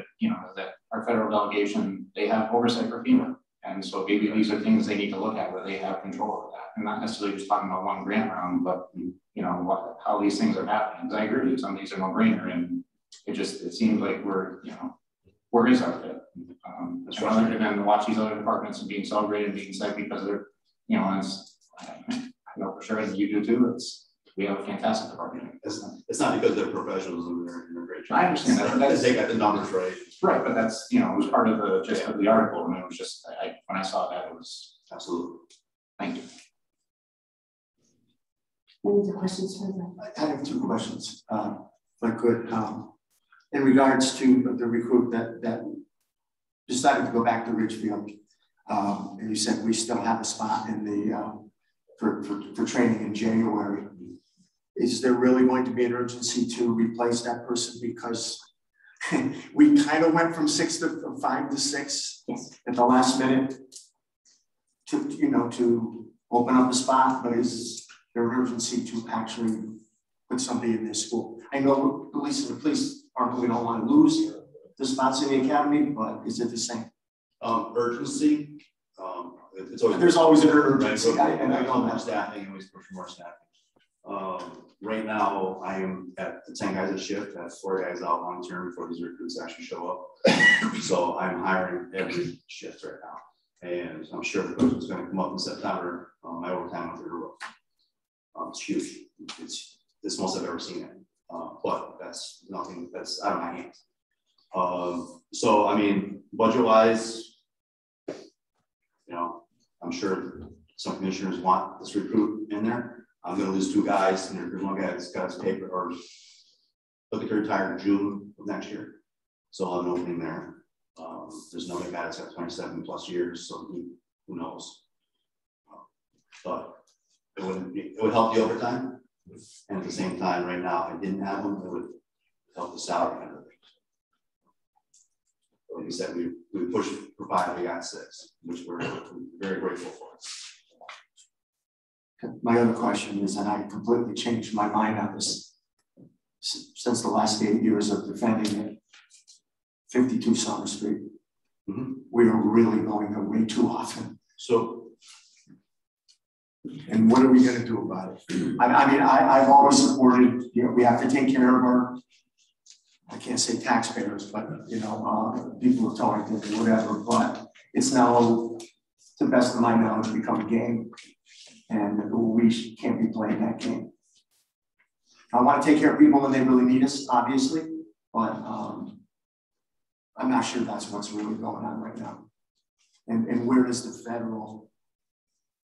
that our federal delegation, they have oversight for FEMA. And so maybe these are things they need to look at where they have control of that, and not necessarily just talking about one grant round, but you know how these things are happening. Because I agree with you, some of these are no brainer, and it seems like we're, you know, where is our fit? Other than to watch these other departments and being celebrated and being said because they're, you know, I know for sure that you do too. We have a fantastic department. It's not because they're professionals and they're in a great job. I understand that. They got the numbers right. Right, but that's, you know, it was part of the gist of the article, and it was just, when I saw that, it was. Absolutely. Thank you. Any other questions for them? I have two questions, if I could. In regards to the recruit that decided to go back to Ridgefield, and you said we still have a spot in the for training in January. Is there really going to be an urgency to replace that person? Because we kind of went from 5 to 6 at the last minute to open up a spot, but is there an urgency to actually put somebody in this school? I know at least in the police department, we don't want to lose the spots in the academy, but is it the same? Urgency. It's always, there's always an urgency. Right? And I know more that. staffing, and we push for more staffing. Right now, I am at the 10 guys a shift. I have 4 guys out long term before these recruits actually show up. So I'm hiring every shift right now, and I'm sure the coach is going to come up in September. My overtime with the it's huge. It's the most I've ever seen it. But that's nothing that's out of my hands. So I mean, budget wise, you know, I'm sure some commissioners want this recruit in there. I'm going to lose 2 guys, and there's one guy that's got his paper or looking to retire in June of next year. So I'll have an opening there. There's another guy that's got 27 plus years, so who knows? But it would help the overtime, and at the same time, right now, if I didn't have them, it would help the salary and everything. Like you said, we pushed for 5, we got 6, which we're very grateful for. My other question is, and I completely changed my mind on this since the last 8 years of defending it, 52 Summer Street. We are really going there way too often. So, and what are we going to do about it? I mean, I've always supported, you know, we have to take care of our, I can't say taxpayers, but, you know, people of Torrington and whatever, but it's now, to the best of my knowledge, become a game. And we can't be playing that game. I want to take care of people when they really need us, obviously, but I'm not sure that's what's really going on right now. And where does the federal,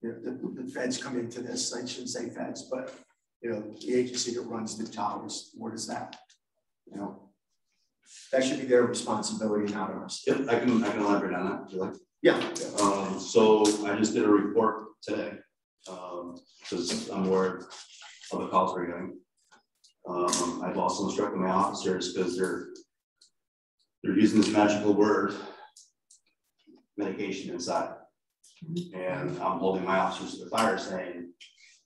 the feds come into this? I shouldn't say feds, but you know, the agency that runs the towers. Where does that, you know, that should be their responsibility, not ours. Yep, I can elaborate on that if you like. Yeah. So I just did a report today. Because I'm aware of the calls we're getting. I've also instructed my officers because they're using this magical word, medication inside. And I'm holding my officers to the fire saying,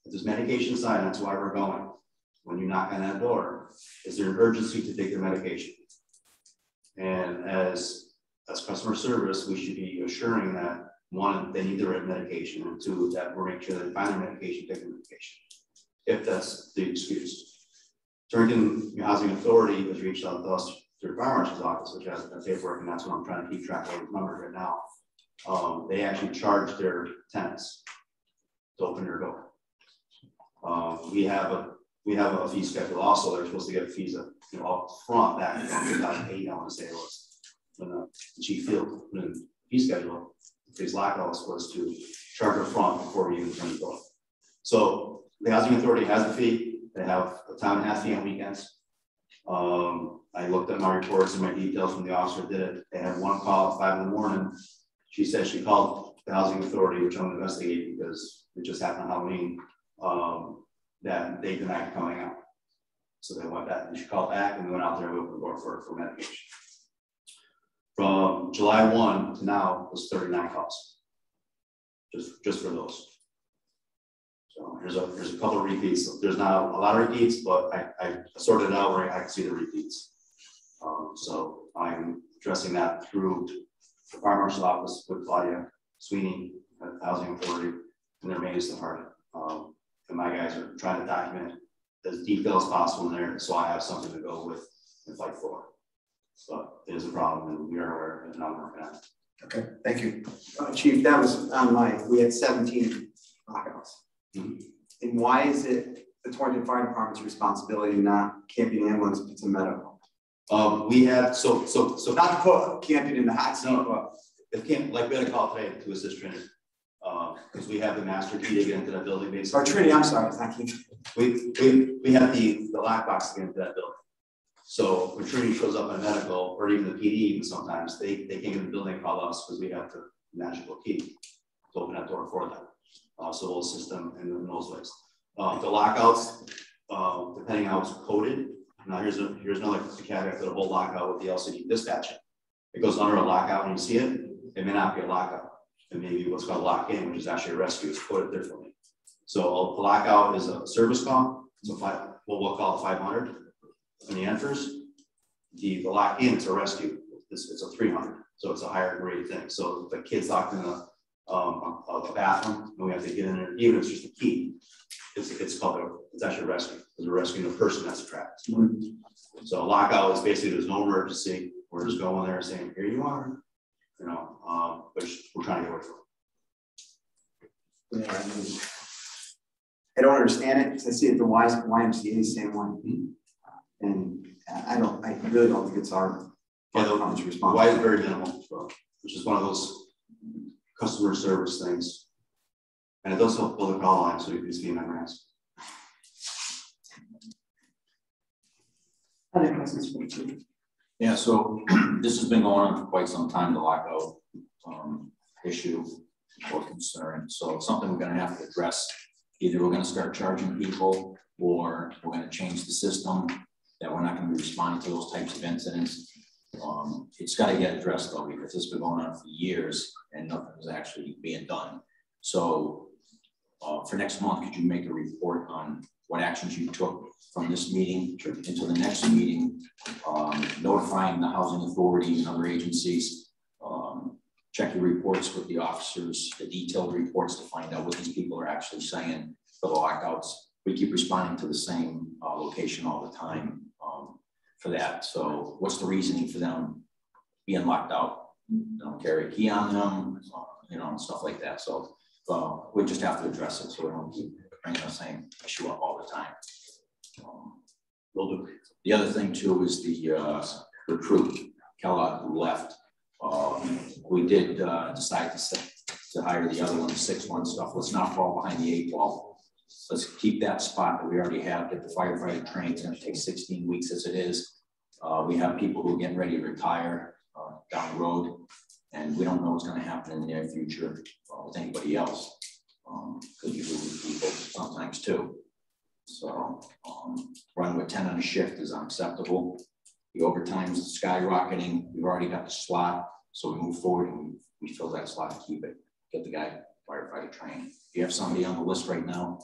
if there's medication inside, that's why we're going. When you knock on that door, is there an urgency to take their medication? And as customer service, we should be assuring that 1, they need the right medication, and 2, that we're making sure they find their medication, take their medication, if that's the excuse. Torrington Housing Authority has reached out to us through the fire marshal's office, which has the paperwork, and that's what I'm trying to keep track of the numbers right now. They actually charge their tenants to open their door. We have a fee schedule also. They're supposed to get fees up, you know, up front back in 2008. I want to say it was when the chief field put in the fee schedule. His lack of us was to charge up front before we even turn the door. So the housing authority has the fee. They have a time and a half fee on weekends. I looked at my reports and my details when the officer did it. They had 1 call at 5 in the morning. She said she called the housing authority, which I'm going to investigate because it just happened on Halloween, that they denied coming out. So they went back and she called back and we went out there and opened the door for medication. From July 1 to now was 39 calls, just for those. So there's a couple of repeats. There's not a lot of repeats, but I sorted it out where I can see the repeats. So I'm addressing that through the fire marshal's office with Claudia Sweeney, Housing Authority, and their maintenance department. And my guys are trying to document as detailed as possible in there, so I have something to go with and fight for. But it is a problem, and we are aware, and I'm working on it. Okay, thank you. Chief, that was on we had 17 lockouts. Mm-hmm. And why is it the Torrington Fire Department's responsibility, not Campion Ambulance, if it's a medical? We have, so not to put Campion in the hot seat, but it can't, like we had a call today to assist Trinity. Because we have the master key to get into that building basically. Or Trinity, I'm sorry, it's not Campion. We have the lockbox to get into that building. So when Trinity shows up in medical, or even the PD, even sometimes they came in the building and call us because we have the magical key to open that door for them. So we'll assist them in those ways. The lockouts, depending on how it's coded. Now here's another caveat to the whole lockout with the LCD dispatching. It goes under a lockout and you see it. It may not be a lockout. It may be what's called lock in, which is actually a rescue. It's coded differently. So a lockout is a service call. So what we'll call it 500. When he enters, the lock in, it's a rescue. It's a 300. So it's a higher grade thing. So if the kid's locked in a bathroom and we have to get in there, even if it's just a key, it's called it's actually a rescue. Because we're rescuing the person that's trapped. Mm-hmm. So a lockout is basically there's no emergency. We're just going there and saying, here you are. You know, but we're trying to get away from it. Yeah, I mean, I don't understand it because I see it the YMCA same one. Mm-hmm. And I really don't think it's our responsibility. Why is very minimal, so, which is one of those customer service things. And it does help build a call line so you can see never ask. Other questions for the chief? Yeah, so this has been going on for quite some time, the lockout issue or concern. So it's something we're going to have to address. Either we're going to start charging people or we're going to change the system that we're not going to be responding to those types of incidents. It's got to get addressed though, because it's been going on for years and nothing is actually being done. So for next month, could you make a report on what actions you took from this meeting into the next meeting, notifying the housing authority and other agencies, check your reports with the officers, the detailed reports to find out what these people are actually saying for the lockouts. We keep responding to the same location all the time for that. So what's the reasoning for them being locked out? They don't carry a key on them, you know, and stuff like that. So we just have to address it so we don't keep bringing the same issue up all the time. We'll do. The other thing too is the recruit, Kellogg, who left. We did decide to hire the other one, 6-1 stuff. Let's not fall behind the 8 ball. Let's keep that spot that we already have, get the firefighter trained. It's going to take 16 weeks as it is. We have people who are getting ready to retire down the road, and we don't know what's going to happen in the near future with anybody else. Because you lose people sometimes too. So running with 10 on a shift is unacceptable. The overtime is skyrocketing. We've already got the slot, so we move forward and we fill that slot and keep it. Get the guy firefighter trained. Do you have somebody on the list right now?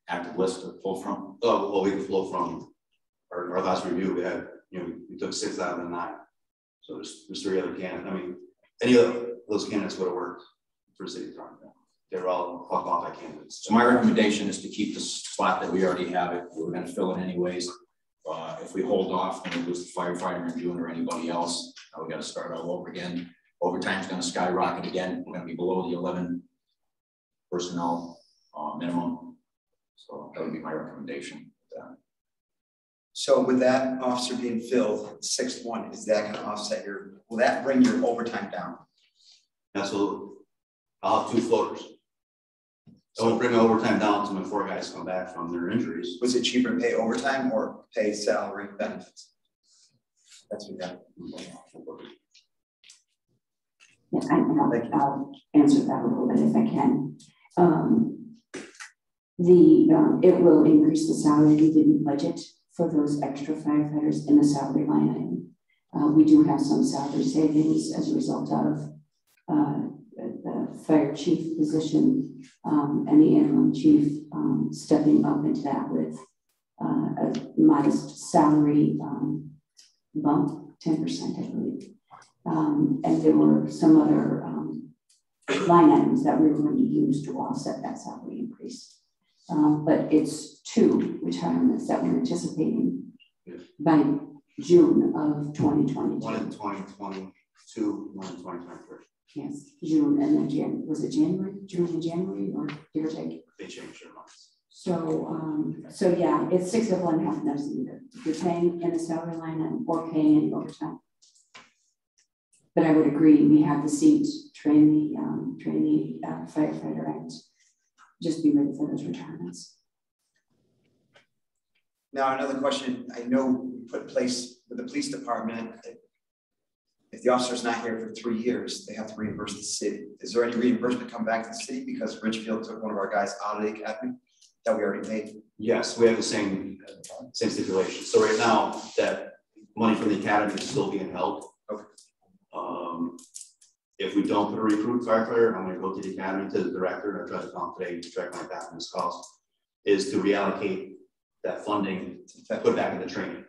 Active list to pull from? Oh, well, we can pull from our last review. We had, you know, we took 6 out of the 9. So there's 3 other candidates. I mean, any of those candidates would have worked for city department. They were all qualified candidates. So my recommendation is to keep the spot that we already have it. We're going to fill it anyways. If we hold off and we lose the firefighter in June or anybody else, we got to start all over again. Overtime is going to skyrocket again. We're going to be below the 11 personnel minimum. So that would be my recommendation. So with that officer being filled, 6-1, is that going to offset will that bring your overtime down? Absolutely. I'll have 2 floaters. So we'll bring overtime down to when 4 guys come back from their injuries. Was it cheaper to pay overtime or pay salary benefits? That's what that. Yeah, I'll answer that a little bit if I can. It will increase the salary. We didn't budget for those extra firefighters in the salary line item. We do have some salary savings as a result of the fire chief position and the interim chief stepping up into that with a modest salary bump, 10%, I believe. And there were some other line items that we were going to use to offset that salary increase. But it's 2 retirements that we're anticipating by June of 2022. One in 2022, one in 2023. Yes, June and then January. Was it January? June and January, or give or take? They changed their months. So yeah, it's 6 of one, half a dozen either. If you're paying in a salary line item or paying any overtime. But I would agree, we have the seat, train the firefighter, and just be ready for those retirements. Now, another question, I know we put in place with the police department, if the officer's not here for 3 years, they have to reimburse the city. Is there any reimbursement come back to the city because Richfield took one of our guys out of the academy that we already paid? Yes, we have the same stipulation. So right now, that money from the academy is still being held. Okay. If we don't put a recruit firefighter, I'm going to go to the academy, to the director, and I tried to call him today to track my back on his cost, is to reallocate that funding to put back into training.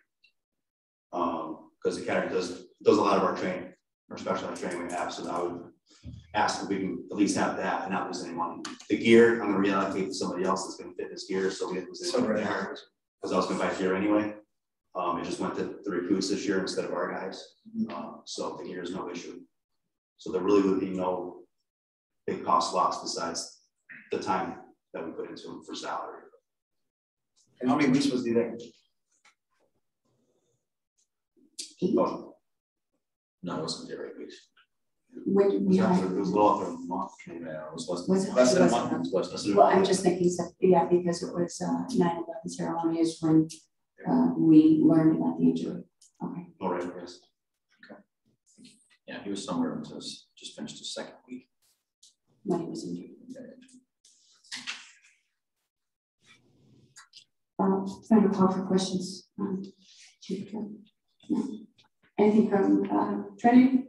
Because the academy does a lot of our training, our specialized training we have. So I would ask if we can at least have that and not lose any money. The gear, I'm going to reallocate to somebody else that's going to fit this gear, so we didn't lose any money there, because I was going to buy gear anyway. It just went to the recruits this year instead of our guys. So the gear is no issue. So there really would be no big cost loss besides the time that we put into them for salary. And how many weeks was he there? 8. Oh. No, it wasn't there 8 weeks. When did we have? It was a little over a month. Yeah, it was less Was it less than a month? month? Well, I'm just thinking, so, yeah, because it was 9/11 ceremony is when we learned about the injury. Okay. All right, yes. Yeah, he was somewhere until just finished his 2nd week. When he was injured. Final call for questions. Chief Joe. Anything from training?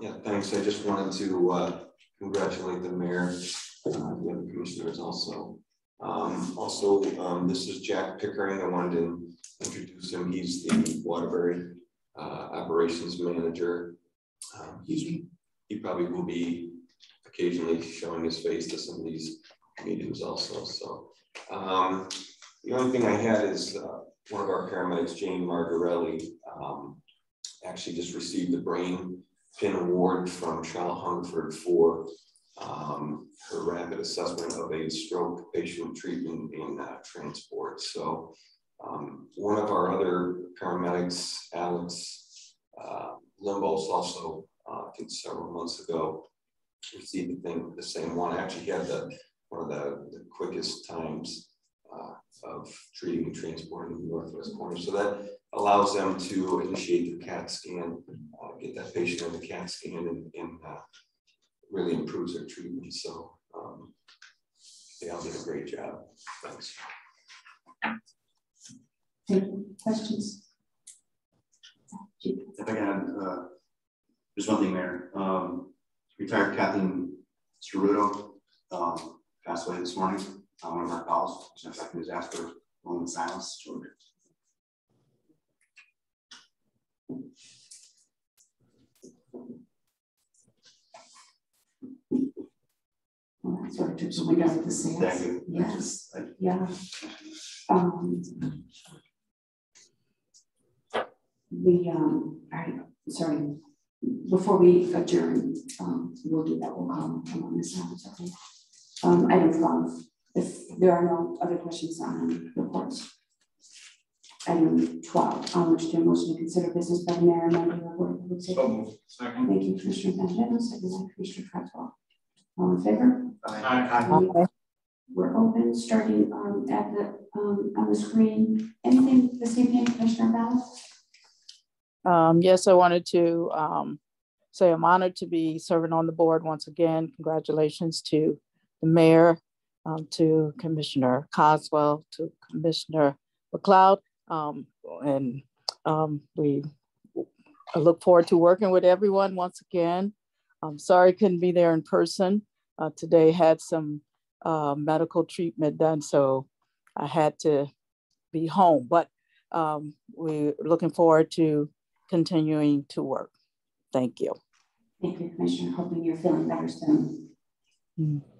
Yeah, thanks. I just wanted to congratulate the mayor, the other commissioners also. This is Jack Pickering. I wanted to introduce him. He's the Waterbury operations manager. He probably will be occasionally showing his face to some of these meetings also. So the only thing I had is one of our paramedics, Jane Margarelli, actually just received the Brain Pin Award from Charlotte Hungerford for her rapid assessment of a stroke patient treatment in transport. So one of our other paramedics, Alex Limbos, also I think several months ago received the same one. Actually, he had one of the quickest times of treating and transporting in the northwest corner. So that allows them to initiate the CAT scan, get that patient on the CAT scan, and really improves their treatment. So they all did a great job. Thanks. Questions? If I can, there's one thing there. Retired Kathleen Ceruto passed away this morning on one of our calls. So if I can just ask for a moment of silence. Well, that sort of took some wind out of the sails. Thank you. Yes. Yeah. Sorry. Before we adjourn, we'll do that. We'll come on this now. It's okay. Item 12. If there are no other questions on reports. Item 12. I'll entertain a motion to consider business by the mayor and member of the board of public safety. So moved. Second. Thank you, Commissioner Benedetto. Second by Commissioner Craftwell. All in favor? Aye. We're open, starting at the on the screen. Anything this evening, Commissioner Bell? Yes, I wanted to say I'm honored to be serving on the board once again. Congratulations to the mayor, to Commissioner Coswell, to Commissioner McLeod, and I look forward to working with everyone once again. I'm sorry I couldn't be there in person. Today had some medical treatment done, so I had to be home, but we're looking forward to continuing to work. Thank you. Thank you, Commissioner. Hoping you're feeling better soon.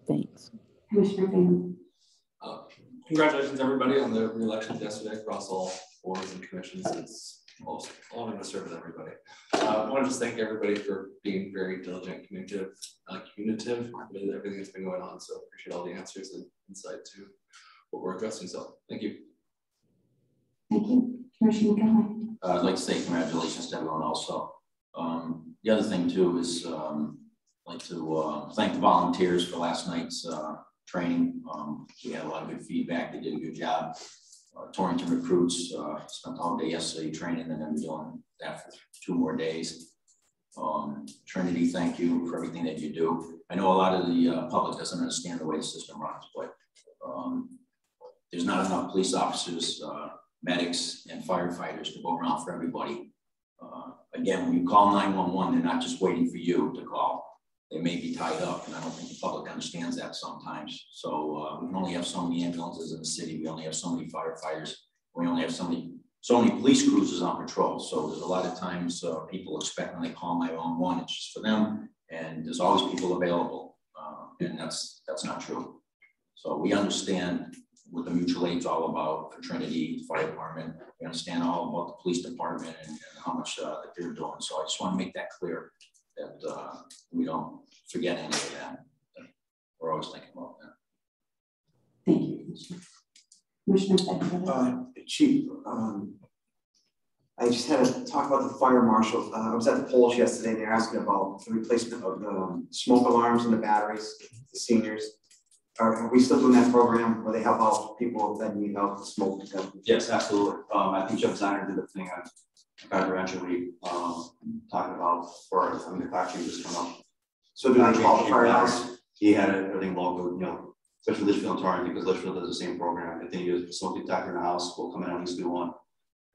Thanks. Commissioner Bingham. Congratulations, everybody, on the re-election yesterday across all boards and commissions. It's almost honoring to serve with everybody. I want to just thank everybody for being very diligent, communicative with everything that's been going on. So appreciate all the answers and insight to what we're addressing. So thank you. Thank you, Commissioner McKinley. I'd like to say congratulations to everyone also. The other thing too is I'd like to thank the volunteers for last night's training. We had a lot of good feedback. They did a good job. Torrington recruits spent all day yesterday training, and then we're doing that for 2 more days. Trinity, thank you for everything that you do. I know a lot of the public doesn't understand the way the system runs, but there's not enough police officers, medics, and firefighters to go around for everybody. Again, when you call 911, they're not just waiting for you to call. They may be tied up, and I don't think the public understands that sometimes. So we only have so many ambulances in the city. We only have so many firefighters. We only have so many police cruisers on patrol. So there's a lot of times people expect when they call 911, it's just for them, and there's always people available, and that's not true. So we understand what the mutual aid's all about for Trinity, the fire department. We understand all about the police department and how much that they're doing. So I just want to make that clear, that we don't forget any of that. We're always thinking about that. Thank you, Commissioner. Chief, I just had to talk about the fire marshal. I was at the polls yesterday. They're asking about the replacement of the smoke alarms and the batteries, the seniors. Are we still doing that program where they help out people that need help with smoke detectors? Yes, absolutely. I think Jeff Ziner did a thing on confidentially talking about for some manufacturing just come up. So do I call the firehouse? He had everything local, you know, especially Litchfield and Torrington, because Litchfield does the same program. If they need a smoke detector in the house, we'll come in at least do one.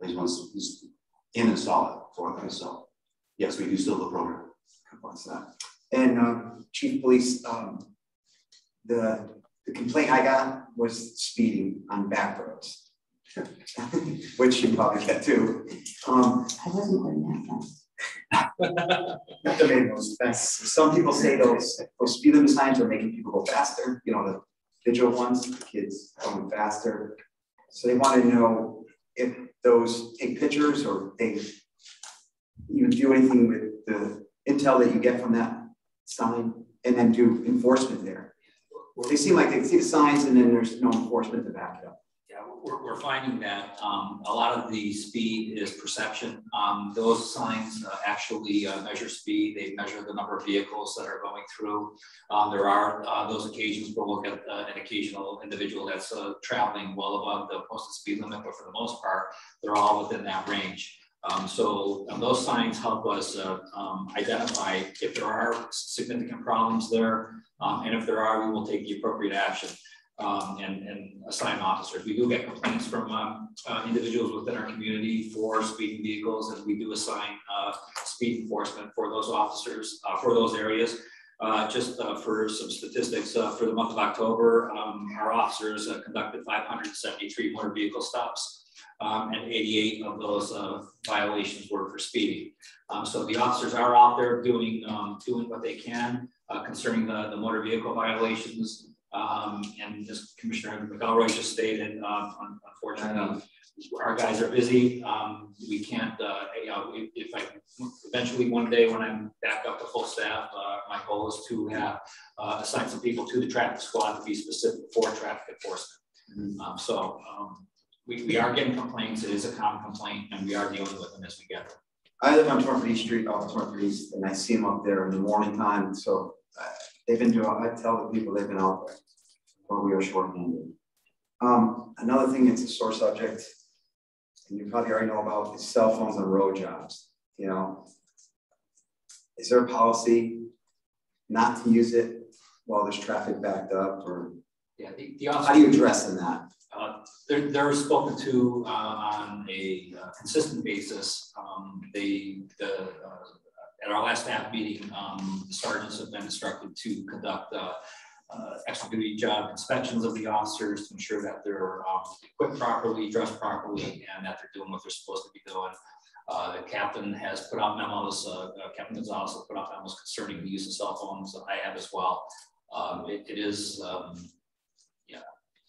At least once and install it for them. So yes, we do still the program. What's that? And Chief of Police, the complaint I got was speeding on back roads, which you probably get too. I wasn't going that fast. Some people say those speed limit signs are making people go faster. You know, the digital ones, the kids going faster. So they want to know if those take pictures or they even do anything with the intel that you get from that sign and then do enforcement there. They seem like they see the signs and then there's no enforcement to back it up. Yeah, we're finding that a lot of the speed is perception. Those signs actually measure speed. They measure the number of vehicles that are going through. There are those occasions where we'll get an occasional individual that's traveling well above the posted speed limit, but for the most part, they're all within that range. So those signs help us identify if there are significant problems there, and if there are, we will take the appropriate action and assign officers. We do get complaints from individuals within our community for speeding vehicles, and we do assign speed enforcement for those officers for those areas. Just for some statistics, for the month of October, our officers conducted 573 motor vehicle stops. And 88 of those violations were for speeding. So the officers are out there doing what they can concerning the motor vehicle violations. And as Commissioner McElroy just stated, unfortunately, our guys are busy. We can't, you know, if I eventually one day when I'm back up to full staff, my goal is to have assign some people to the traffic squad to be specific for traffic enforcement. We are getting complaints. It is a common complaint, and we are dealing with them as we get them. I live on Torrington Street, off Torrington East, and I see them up there in the morning time. So they've been doing. I tell the people they've been out there, but we are short-handed. Another thing that's a sore subject, and you probably already know about, is cell phones on road jobs. You know, is there a policy not to use it while there's traffic backed up, or yeah, how do you address in that? They're spoken to on a consistent basis. At our last staff meeting, the sergeants have been instructed to conduct extra duty job inspections of the officers to ensure that they're equipped properly, dressed properly, and that they're doing what they're supposed to be doing. The captain has put out memos, Captain Gonzalez has put out memos concerning the use of cell phones. I have as well. It is,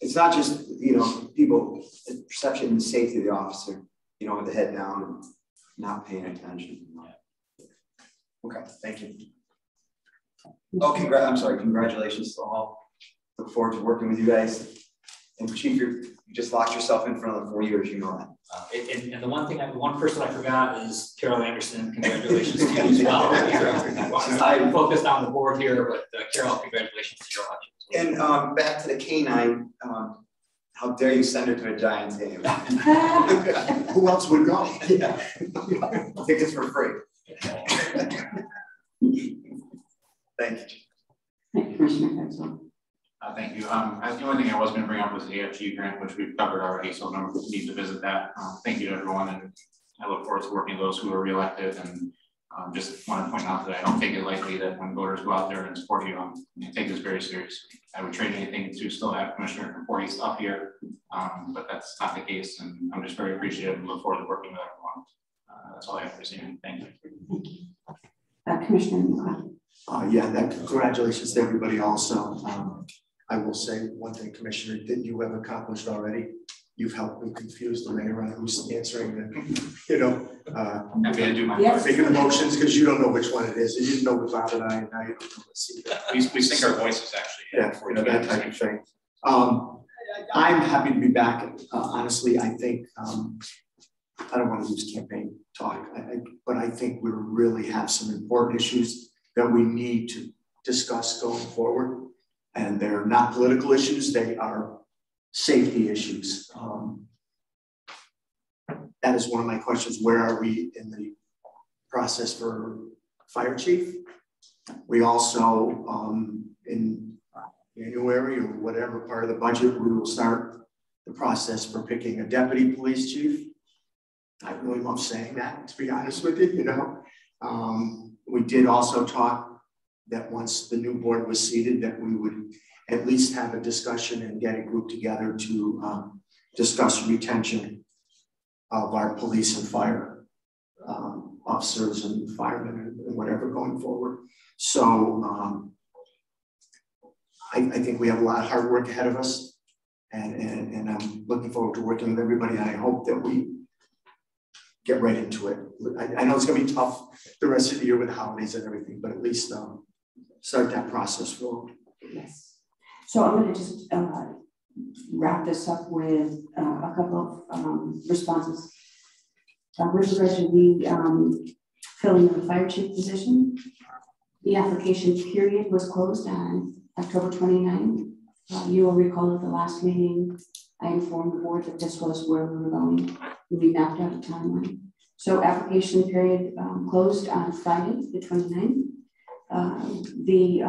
It's not just, you know, people, perception and safety of the officer, you know, with the head down and not paying attention. Okay, thank you. Oh, congratulations to all. Look forward to working with you guys. And Chief, you just locked yourself in for another 4 years, you know that. And the one person I forgot is Carol Anderson. Congratulations to you as well. I focused on the board here, but Carol, congratulations to your election. And back to the canine, how dare you send her to a Giants game? Who else would go? Yeah. Tickets for free. Thank you. Thank you, Commissioner Cogswell. Thank you. The only thing I was going to bring up was the AFG grant, which we've covered already, so no need to visit that. Thank you to everyone, and I look forward to working with those who are reelected. And just want to point out that I don't take it lightly that when voters go out there and support you, I take this very seriously. I would trade anything to still have Commissioner Conforti up here, but that's not the case, and I'm just very appreciative and look forward to working with everyone. That's all I have to say. Thank you. Thank you. Commissioner McLeod. Congratulations to everybody also. I will say one thing, Commissioner, that you have accomplished already. You've helped me confuse the mayor on who's answering the, happy to do my part. Making the motions because you don't know which one it is. You didn't know with Bob and I, and now you don't know with we sync our voices actually. Yeah, that type of thing. I'm happy to be back. Honestly, I think I don't want to use campaign talk, but I think we really have some important issues that we need to discuss going forward. And they're not political issues, they are safety issues. That is one of my questions. Where are we in the process for fire chief? We also, in January or whatever part of the budget, we will start the process for picking a deputy police chief. I really love saying that, to be honest with you, We did also talk that once the new board was seated, that we would at least have a discussion and get a group together to discuss retention of our police and fire officers and firemen and whatever going forward. So I think we have a lot of hard work ahead of us, and I'm looking forward to working with everybody, and I hope that we get right into it. I know it's going to be tough the rest of the year with holidays and everything, but at least start that process forward. Yes. So I'm going to just wrap this up with a couple of responses. With regard to the filling of the fire chief position, the application period was closed on October 29th. You will recall at the last meeting, I informed the board that this was where we were going. We mapped out a timeline. So application period closed on Friday, the 29th. The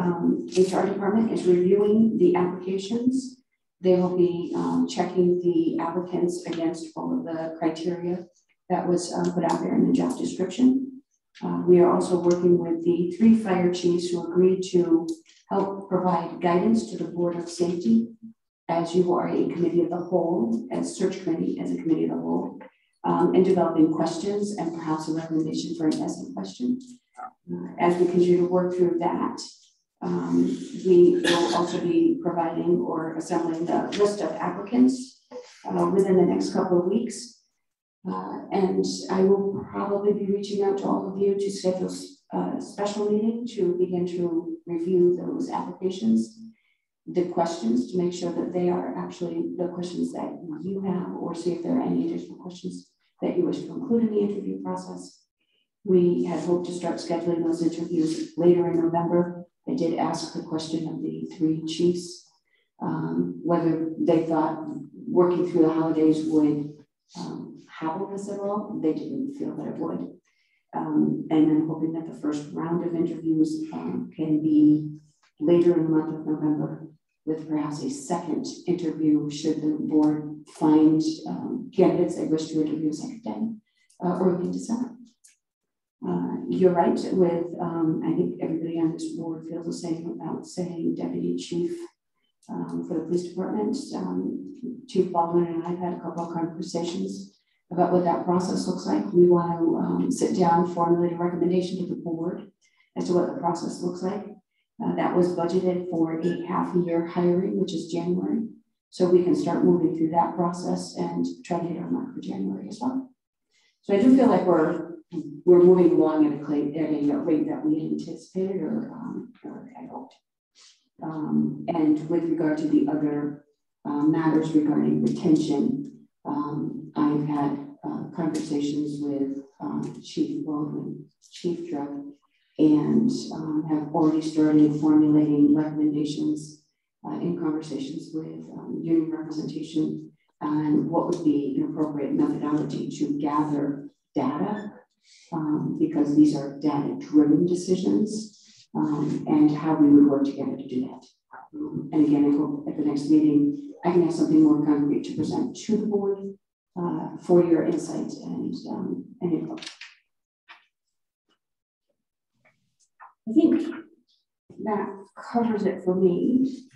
HR department is reviewing the applications. They will be checking the applicants against all of the criteria that was put out there in the job description. We are also working with the 3 fire chiefs who agreed to help provide guidance to the Board of Safety as you are a committee of the whole, as search committee as a committee of the whole, and developing questions and perhaps a recommendation for an essay question. As we continue to work through that, we will also be providing or assembling the list of applicants within the next couple of weeks. And I will probably be reaching out to all of you to schedule a special meeting to begin to review those applications, the questions, to make sure that they are actually the questions that you have, or see if there are any additional questions that you wish to include in the interview process. We had hoped to start scheduling those interviews later in November. I did ask the question of the 3 chiefs, whether they thought working through the holidays would happen this at all. They didn't feel that it would. And I'm hoping that the first round of interviews can be later in the month of November, with perhaps a second interview should the board find candidates they wish to interview a second time, early in December. You're right with, I think everybody on this board feels the same about saying deputy chief for the police department. Chief Baldwin and I have had a couple of conversations about what that process looks like. We want to sit down, formulate a recommendation to the board as to what the process looks like. That was budgeted for a half-year hiring, which is January. So we can start moving through that process and try to hit our mark for January as well. So I do feel like we're moving along at a rate that we anticipated or I hoped. And with regard to the other matters regarding retention, I've had conversations with Chief Baldwin, Chief Drug, and have already started formulating recommendations in conversations with union representation on what would be an appropriate methodology to gather data, because these are data-driven decisions, and how we would work together to do that. And again, I hope at the next meeting, I can have something more concrete to present to the board for your insights and input. I think that covers it for me.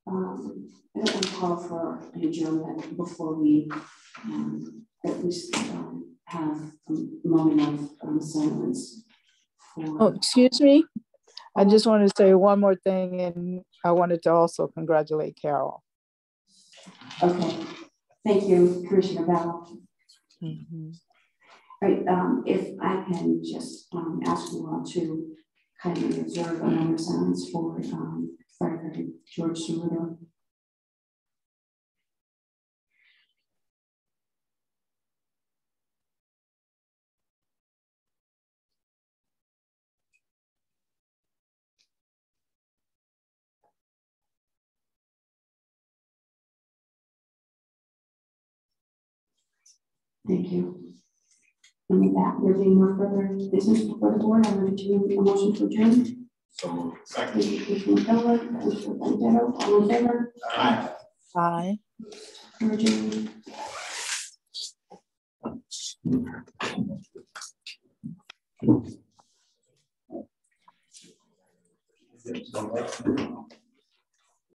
I don't want to call for an adjournment before we at least have a moment of silence. Oh, excuse me. I just wanted to say one more thing, and I wanted to also congratulate Carol. Okay, thank you, Commissioner Bell. Mm-hmm. All right, if I can just ask you all to kindly observe a moment of silence for Firefighter George Cerruto. Thank you. And with that, there being no further business before the board, I'm going to a motion to adjourn. So second. Commissioner McDowell, Commissioner Benedetto, all in favor? Aye. Aye. Adjourn.